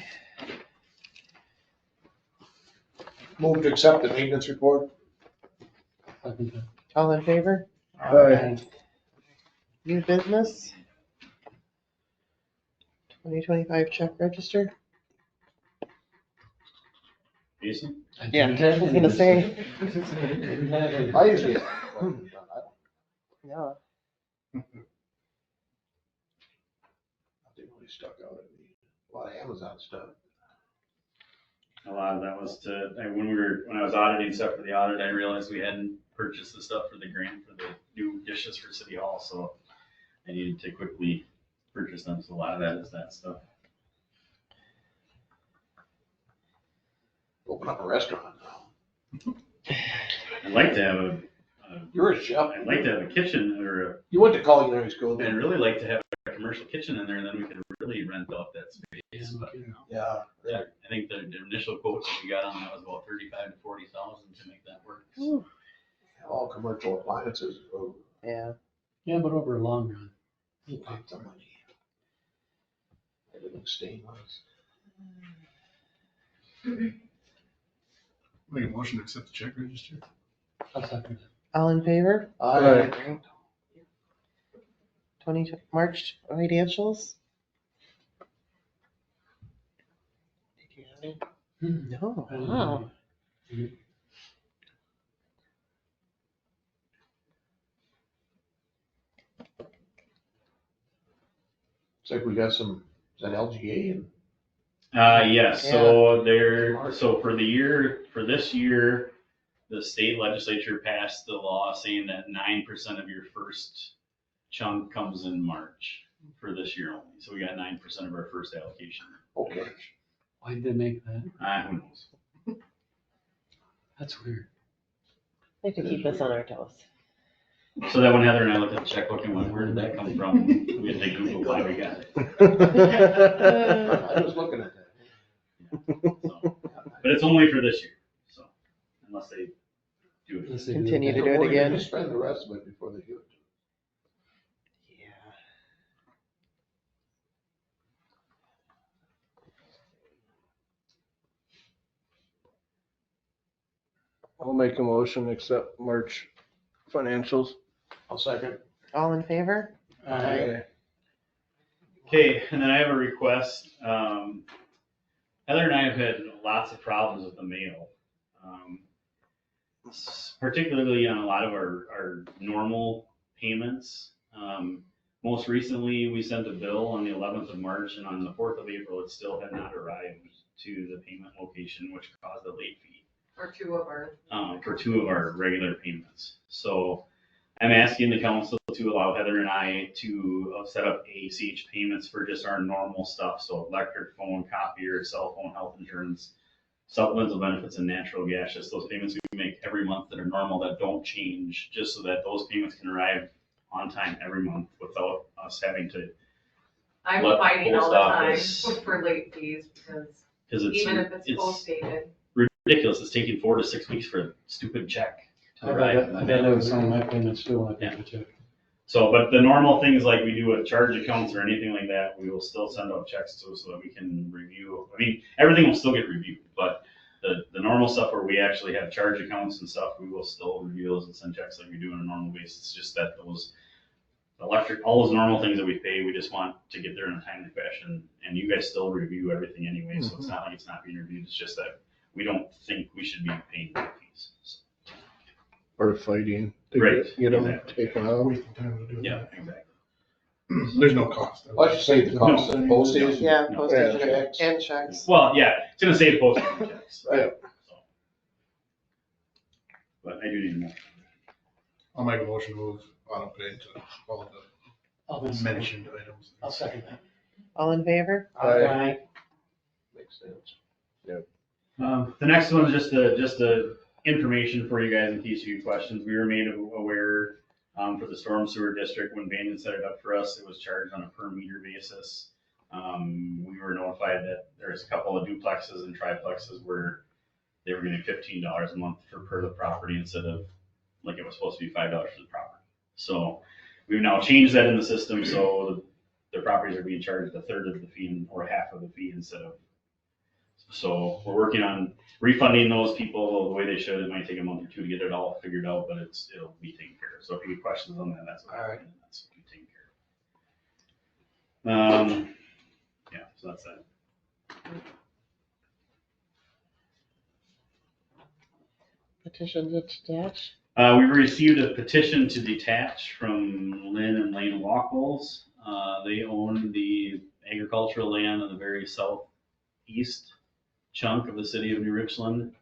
Move to accept the maintenance report. All in favor? Aye. New business? 2025 check register? Jason? Yeah, I was gonna say. I usually. Yeah. Nothing really stuck out at me. A lot of Amazon stuff. A lot of that was when I was auditing stuff for the audit, I realized we hadn't purchased the stuff for the grant for the new dishes for City Hall, so I needed to quickly purchase them, so a lot of that is that stuff. Open up a restaurant now. I'd like to have You're a chef. I'd like to have a kitchen or You went to culinary school, I'd didn't you? really like to have a commercial kitchen in there, and then we could really rent out that space, but Yeah. yeah, I think the initial quote that we got on that was about 35 to 40,000 to make that work. Ooh. All commercial appliances. Oh, Yeah. Yeah, but over a long run. lots of money. Everything stainless. Make a motion to accept the check register. I'll second it. All in favor? Aye. 20 March financials? Did you have any? No, wow. Looks like we got some, is that LGA and Yes, so for this year, the state legislature passed the law saying that 9% of your first chunk comes in March for this year only. So we got 9% of our first allocation. okay. Why'd they make that? Who knows? That's weird. They could keep us on our toes. So that when Heather and I looked at the checkbook and went, where did that come from? We had to Google why we got it. I was looking at that. So, but it's only for this year, so unless they do it. Unless they do Continue to that. do it We're again. gonna spend the rest of it before they do it. Yeah. I'll make a motion to accept March financials. I'll second. All in favor? Aye. Okay, and then I have a request. Heather and I have had lots of problems with the mail. Particularly on a lot of our normal payments. Most recently, we sent a bill on the 11th of March, and on the 4th of April, it still had not arrived to the payment location, which caused a late fee. For two of our. For two of our regular payments. So I'm asking the council to allow Heather and I to set up ACH payments for just our normal stuff. So electric, phone, copier, cell phone, health insurance, supplemental benefits, and natural gas. Just those payments we make every month that are normal, that don't change, just so that those payments can arrive on time every month without us having to. I'm Let fighting all post the time office- for late fees because Because even if it's post dated. ridiculous. It's taking 4 to 6 weeks for a stupid check to I've arrive. had that with some of my payments too when I pay the check. So, but the normal things like we do with charge accounts or anything like that, we will still send out checks to so that we can review. I mean, everything will still get reviewed, but the normal stuff where we actually have charge accounts and stuff, we will still review those and send checks like we do on a normal basis. It's just that those electric, all those normal things that we pay, we just want to get there in a timely fashion. And you guys still review everything anyway, so it's not like it's not being reviewed. It's just that we don't think we should be paying late fees. So. Or fighting to Right, get them exactly. taken out. Wasting time to do Yeah, that. exactly. There's no cost. Let's just say the cost of postage. Yeah, postage Checks. and checks. Well, yeah, it's gonna save postage and checks. Right. But I do need more. I'll make a motion to move auto pay to all of the mentioned items. I'll second that. All in favor? Aye. Makes sense. The next one is just a information for you guys in case you have questions. We were made aware for the storm sewer district when Bandon set it up for us, it was charged on a per meter basis. We were notified that there's a couple of duplexes and triplexes where they were getting $15 a month per the property instead of like it was supposed to be $5 for the property. So we've now changed that in the system, so the properties are being charged a third of the fee or half of the fee instead of. So we're working on refunding those people the way they should. It might take a month or two to get it all figured out, but it'll be taken care of. So if you get questions on that, that's what happened, and that's what we're taking care of. Yeah, so that's that. Petition to detach. We received a petition to detach from Lynn and Lane Wackel's. They own the agricultural land in the very southeast chunk of the city of New Richland.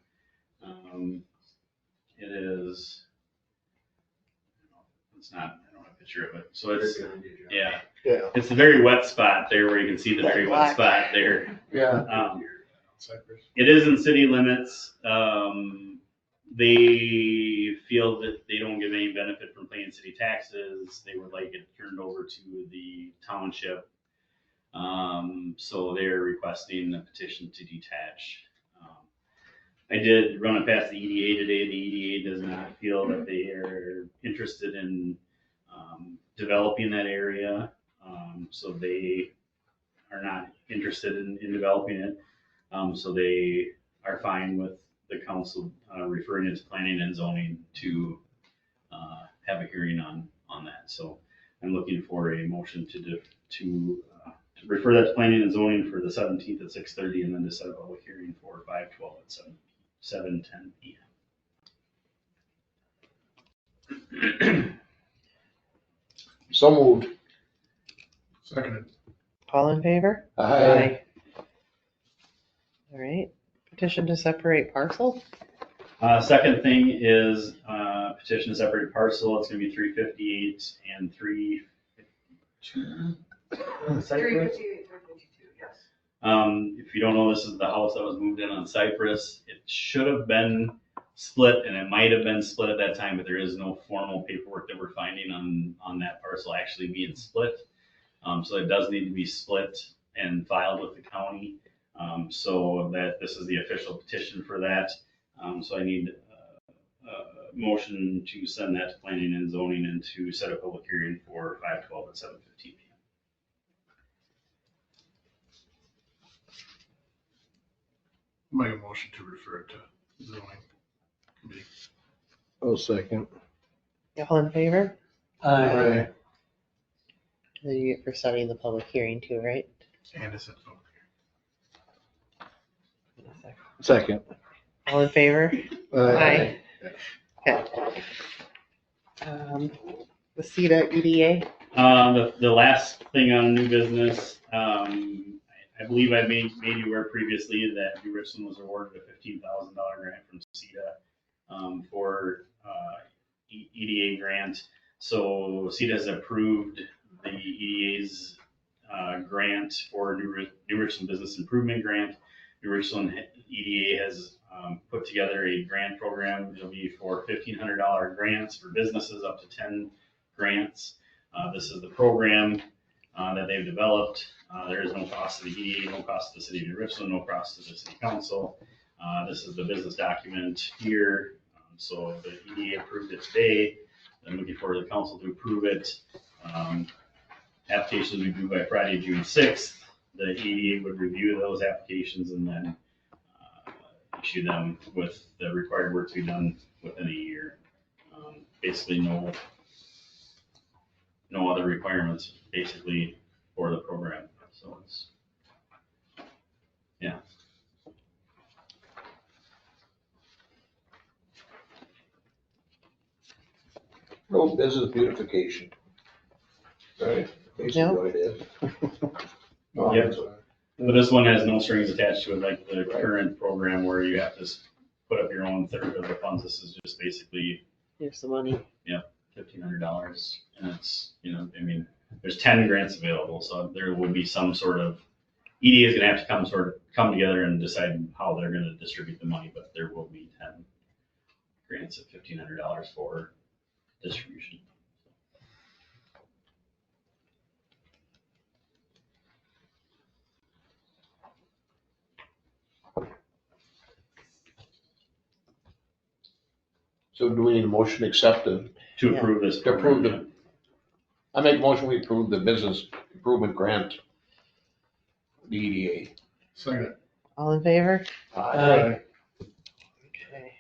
It is, it's not, I don't have a picture of it. So it's, yeah, it's a very wet spot there where you can see the very wet spot there. Yeah. It is in city limits. They feel that they don't get any benefit from paying city taxes. They would like it turned over to the township. So they're requesting a petition to detach. I did run it past the EDA today. The EDA does not feel that they are interested in developing that area. So they are not interested in developing it. So they are fine with the council referring it to planning and zoning to have a hearing on that. So I'm looking for a motion to refer that to planning and zoning for the 17th at 6:30 and then to set up a public hearing for 5/12 at 7:10 p.m. So moved. Seconded. All in favor? Aye. All right. Petition to separate parcel. Second thing is petition to separate parcel. It's going to be 358 and 352. 358, 352, yes. If you don't know, this is the house that was moved in on Cypress. It should have been split, and it might have been split at that time, but there is no formal paperwork that we're finding on that parcel actually being split. So it does need to be split and filed with the county. So that this is the official petition for that. So I need a motion to send that to planning and zoning and to set a public hearing for 5/12 at 7:15 p.m. Make a motion to refer it to zoning committee. Oh, second. All in favor? Aye. Then you get for setting the public hearing too, right? And it's at public. Second. All in favor? Aye. Okay. The CETA EDA. The last thing on new business, I believe I made you aware previously that New Richland was awarded a $15,000 grant from CETA for EDA grant. So CETA has approved the EDA's grant for New Richland Business Improvement Grant. New Richland EDA has put together a grant program. It'll be for $1,500 grants for businesses up to 10 grants. This is the program that they've developed. There is no cost to the EDA, no cost to the city of New Richland, no cost to the city council. This is the business document here. So the EDA approved it today. I'm looking for the council to approve it. Applications will be due by Friday, June 6th. The EDA would review those applications and then issue them with the required work to be done within a year. Basically no other requirements basically for the program. So it's, yeah. Road business beautification. Right? basically what it is. Yep. But this one has no strings attached to it like the current program where you have to put up your own third of the funds. This is just basically Here's some money. $1,500. And it's, I mean, there's 10 grants available, so there will be some sort of, EDA is gonna have to come together and decide how they're gonna distribute the money, but there will be 10 grants of $1,500 for distribution. So do we need a motion to accept the, To approve this. to approve program, I make a motion we approve the business improvement grant, the EDA. Second. All in favor? Aye. Okay.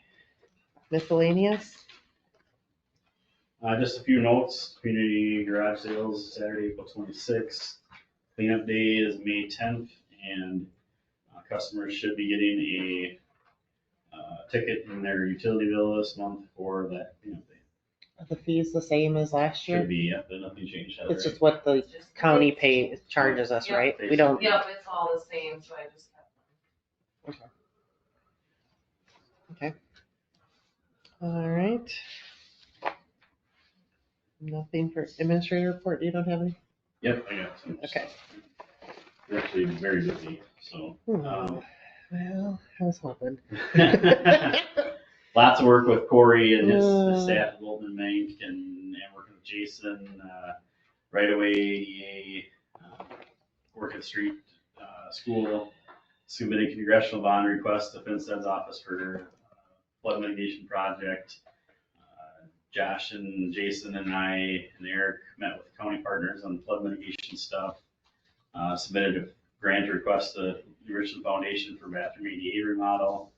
Miscellaneous? Just a few notes, community garage sales, Saturday, April 26th. Cleanup day is May 10th, and customers should be getting a ticket in their utility bill this month for that cleanup day. Are the fees the same as last year? Should be, yeah, there's nothing changed. It's just what the county charges us, Yep. right? We don't, Yep, it's all the same, so I just kept them. okay. All right. Nothing for administrator report, you don't have any? Yep, I got some. Okay. We're actually very busy, so. Well, I was hoping. Lots of work with Corey and his staff at Goldman Bank and working with Jason, right away, EDA, Orchid Street School, submitting congressional bond request to FinCEN's office for flood mitigation project. Josh and Jason and I and Eric met with county partners on flood mitigation stuff. Submitted a grant request to the Richland Foundation for bathroom ADA remodel.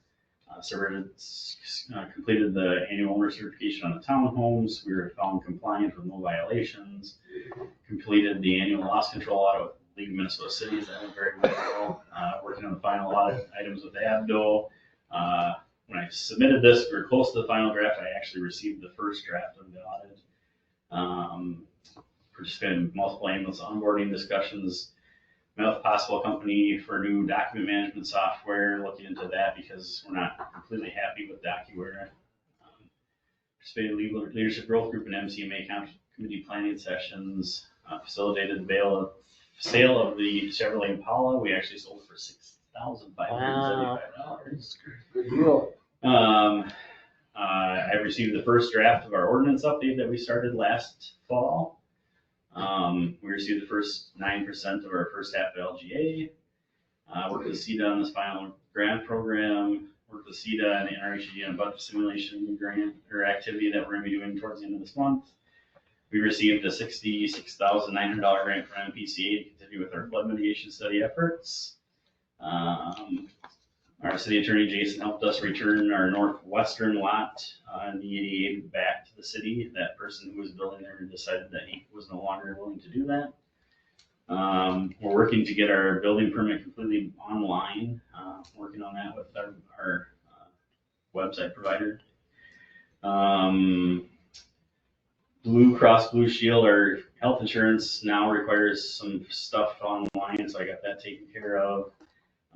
Completed the annual owner certification on the townhomes. We were found compliant with no violations. Completed the annual loss control audit with League of Minnesota Cities. That went very well. Working on the final audit items with ABDO. When I submitted this, we were close to the final draft. I actually received the first draft of the audit. Participated in multiple ambulance onboarding discussions. Met with a possible company for new document management software, looking into that because we're not completely happy with DocuWare. Participated in leadership growth group and MCMA committee planning sessions. Facilitated the sale of the Chevrolet Impala. We actually sold it for $6,575. Good deal. I received the first draft of our ordinance update that we started last fall. We received the first 9% of our first half of LGA. Worked with CEDA on this final grant program. Worked with CEDA and the NRHD on a budget simulation grant or activity that we're going to be doing towards the end of this month. We received a $66,900 grant from MPCA to continue with our flood mitigation study efforts. Our city attorney Jason helped us return our northwestern lot in the EDA back to the city. That person who was building there decided that he was no longer willing to do that. We're working to get our building permit completely online. Working on that with our website provider. Blue Cross Blue Shield, our health insurance now requires some stuff online, so I got that taken care of.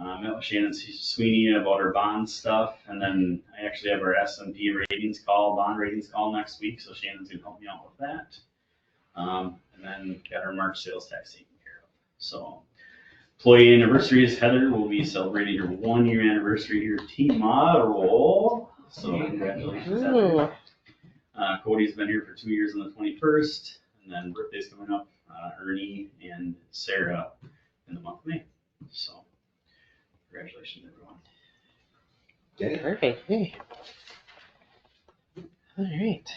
Met with Shannon Sweeney about our bond stuff, and then I actually have our S&P bond ratings call next week, so Shannon's gonna help me out with that. And then got our March sales tax taken care of. So, employee anniversaries, Heather will be celebrating her 1-year anniversary here at T-Model. So congratulations, Heather. Cody's been here for 2 years on the 21st, and then birthday's coming up, Ernie and Sarah in the month of May. So. Congratulations, everyone. Yeah. Perfect. Hey. All right.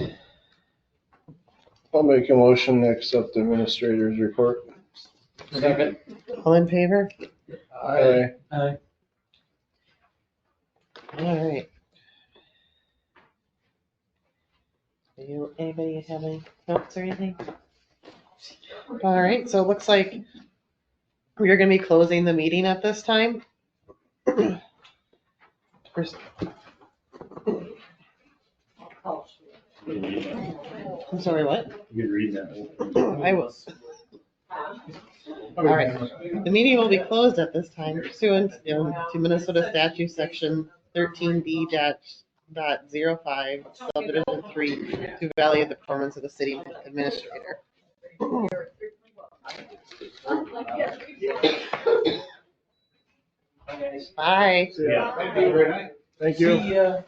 I'll make a motion to accept the administrator's report. Second. All in favor? Aye. All right. Anybody have any notes or anything? All right, so it looks like we're gonna be closing the meeting at this time. First, I'm sorry, what? You can read that. I was. All right, the meeting will be closed at this time pursuant to Minnesota statute section 13D.05 subdivision 3 to evaluate the performance of the city administrator. Bye. Yeah. Thank you. See ya.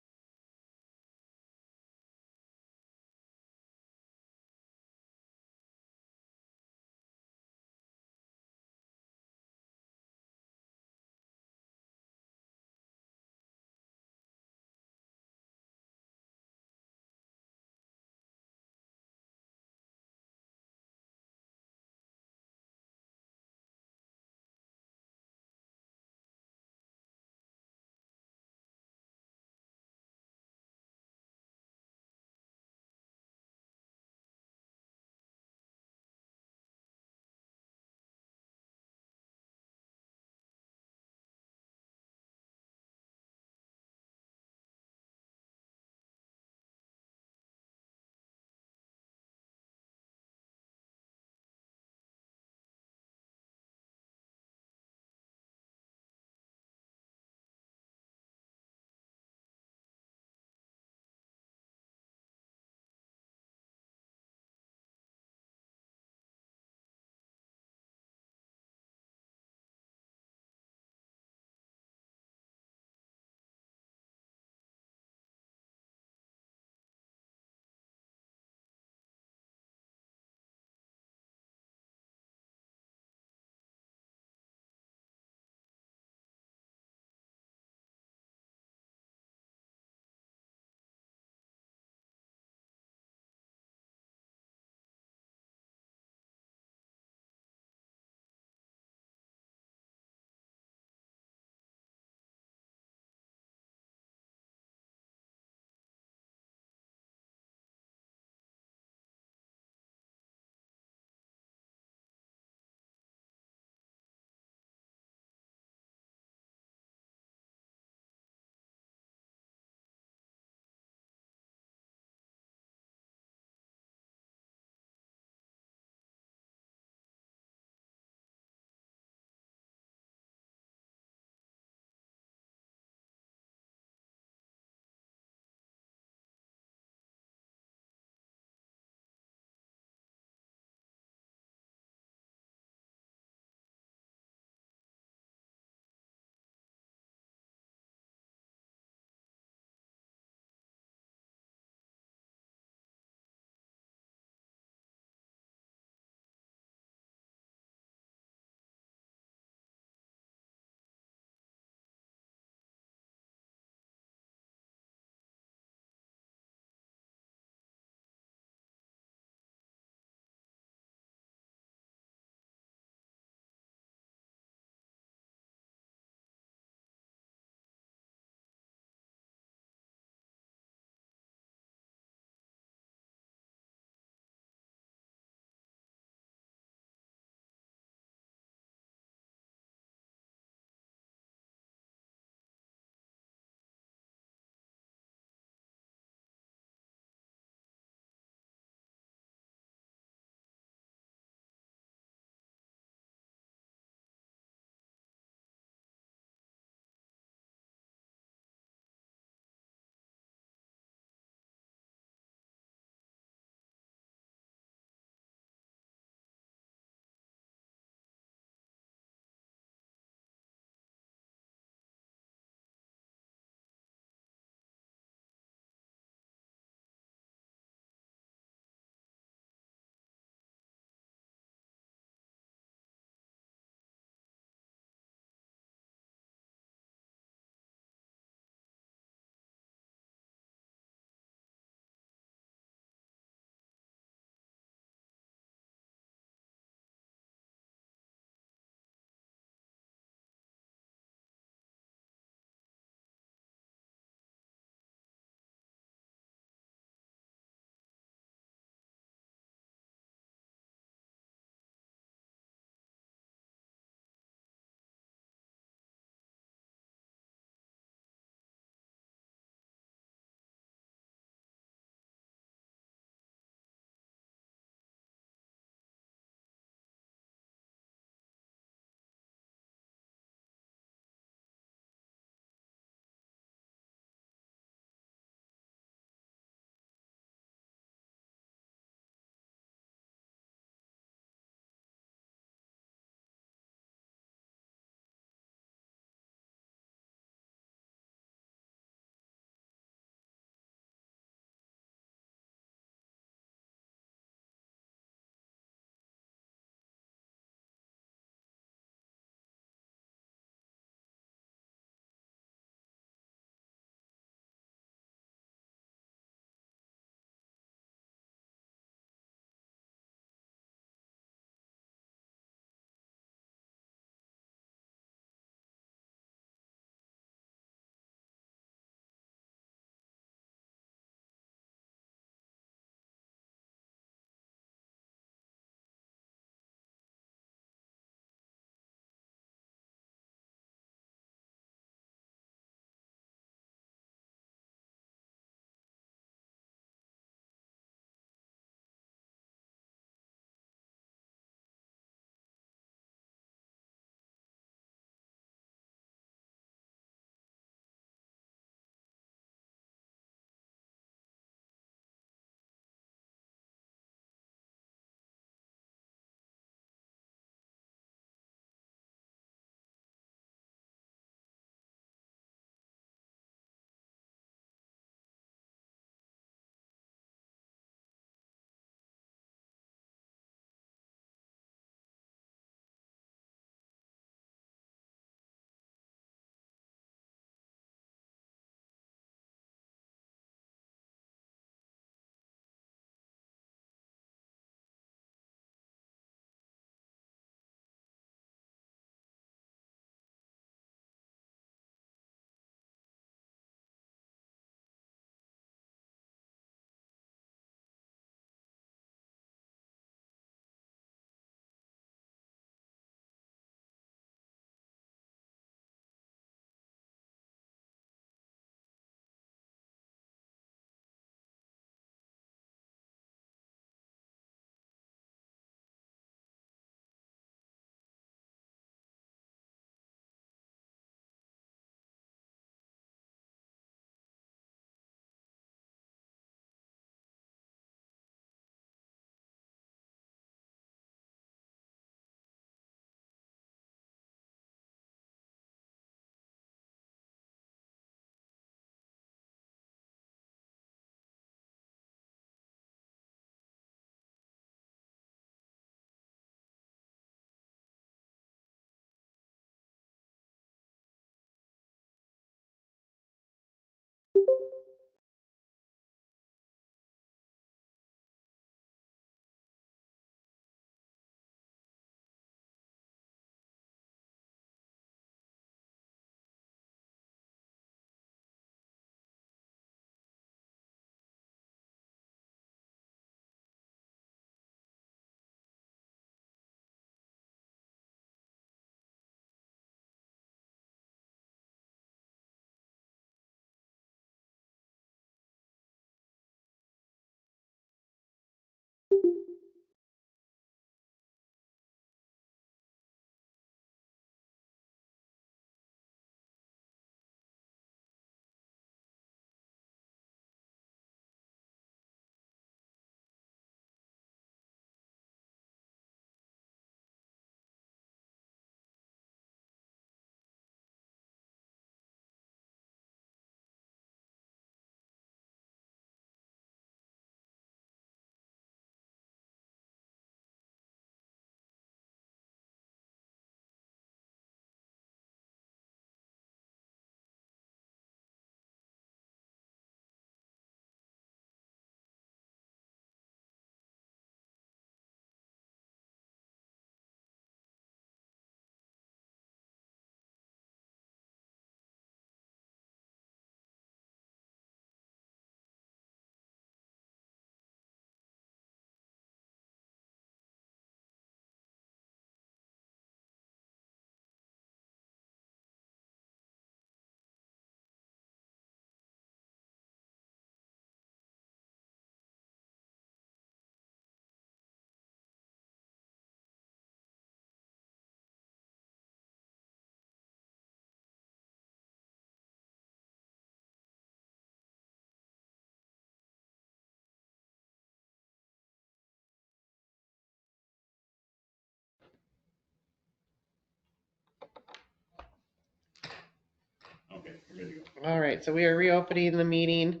All right, so we are reopening the meeting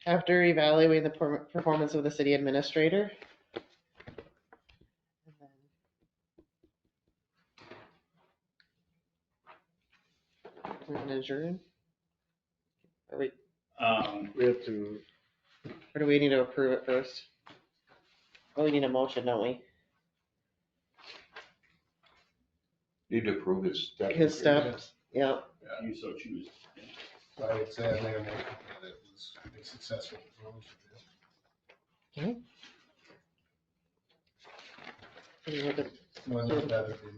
after evaluating the performance of the city administrator. And then we're gonna adjourn. Or we, We have to, or do we need to approve it first? Oh, we need a motion, don't we? Need to approve his step. His steps, yeah. You so choose. I would say I made a motion that it was a successful performance. Whether that would be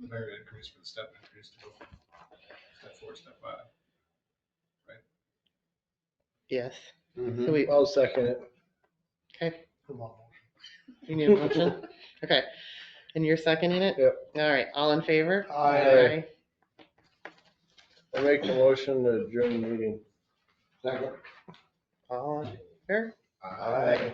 merit increase for the step increase to go from step 4 to step 5. Yes. So we, I'll second it. okay, Come on. you need a motion? Okay, and you're seconding it? Yep. All right, all in favor? Aye. I make the motion to adjourn the meeting. Second. All in favor? Aye.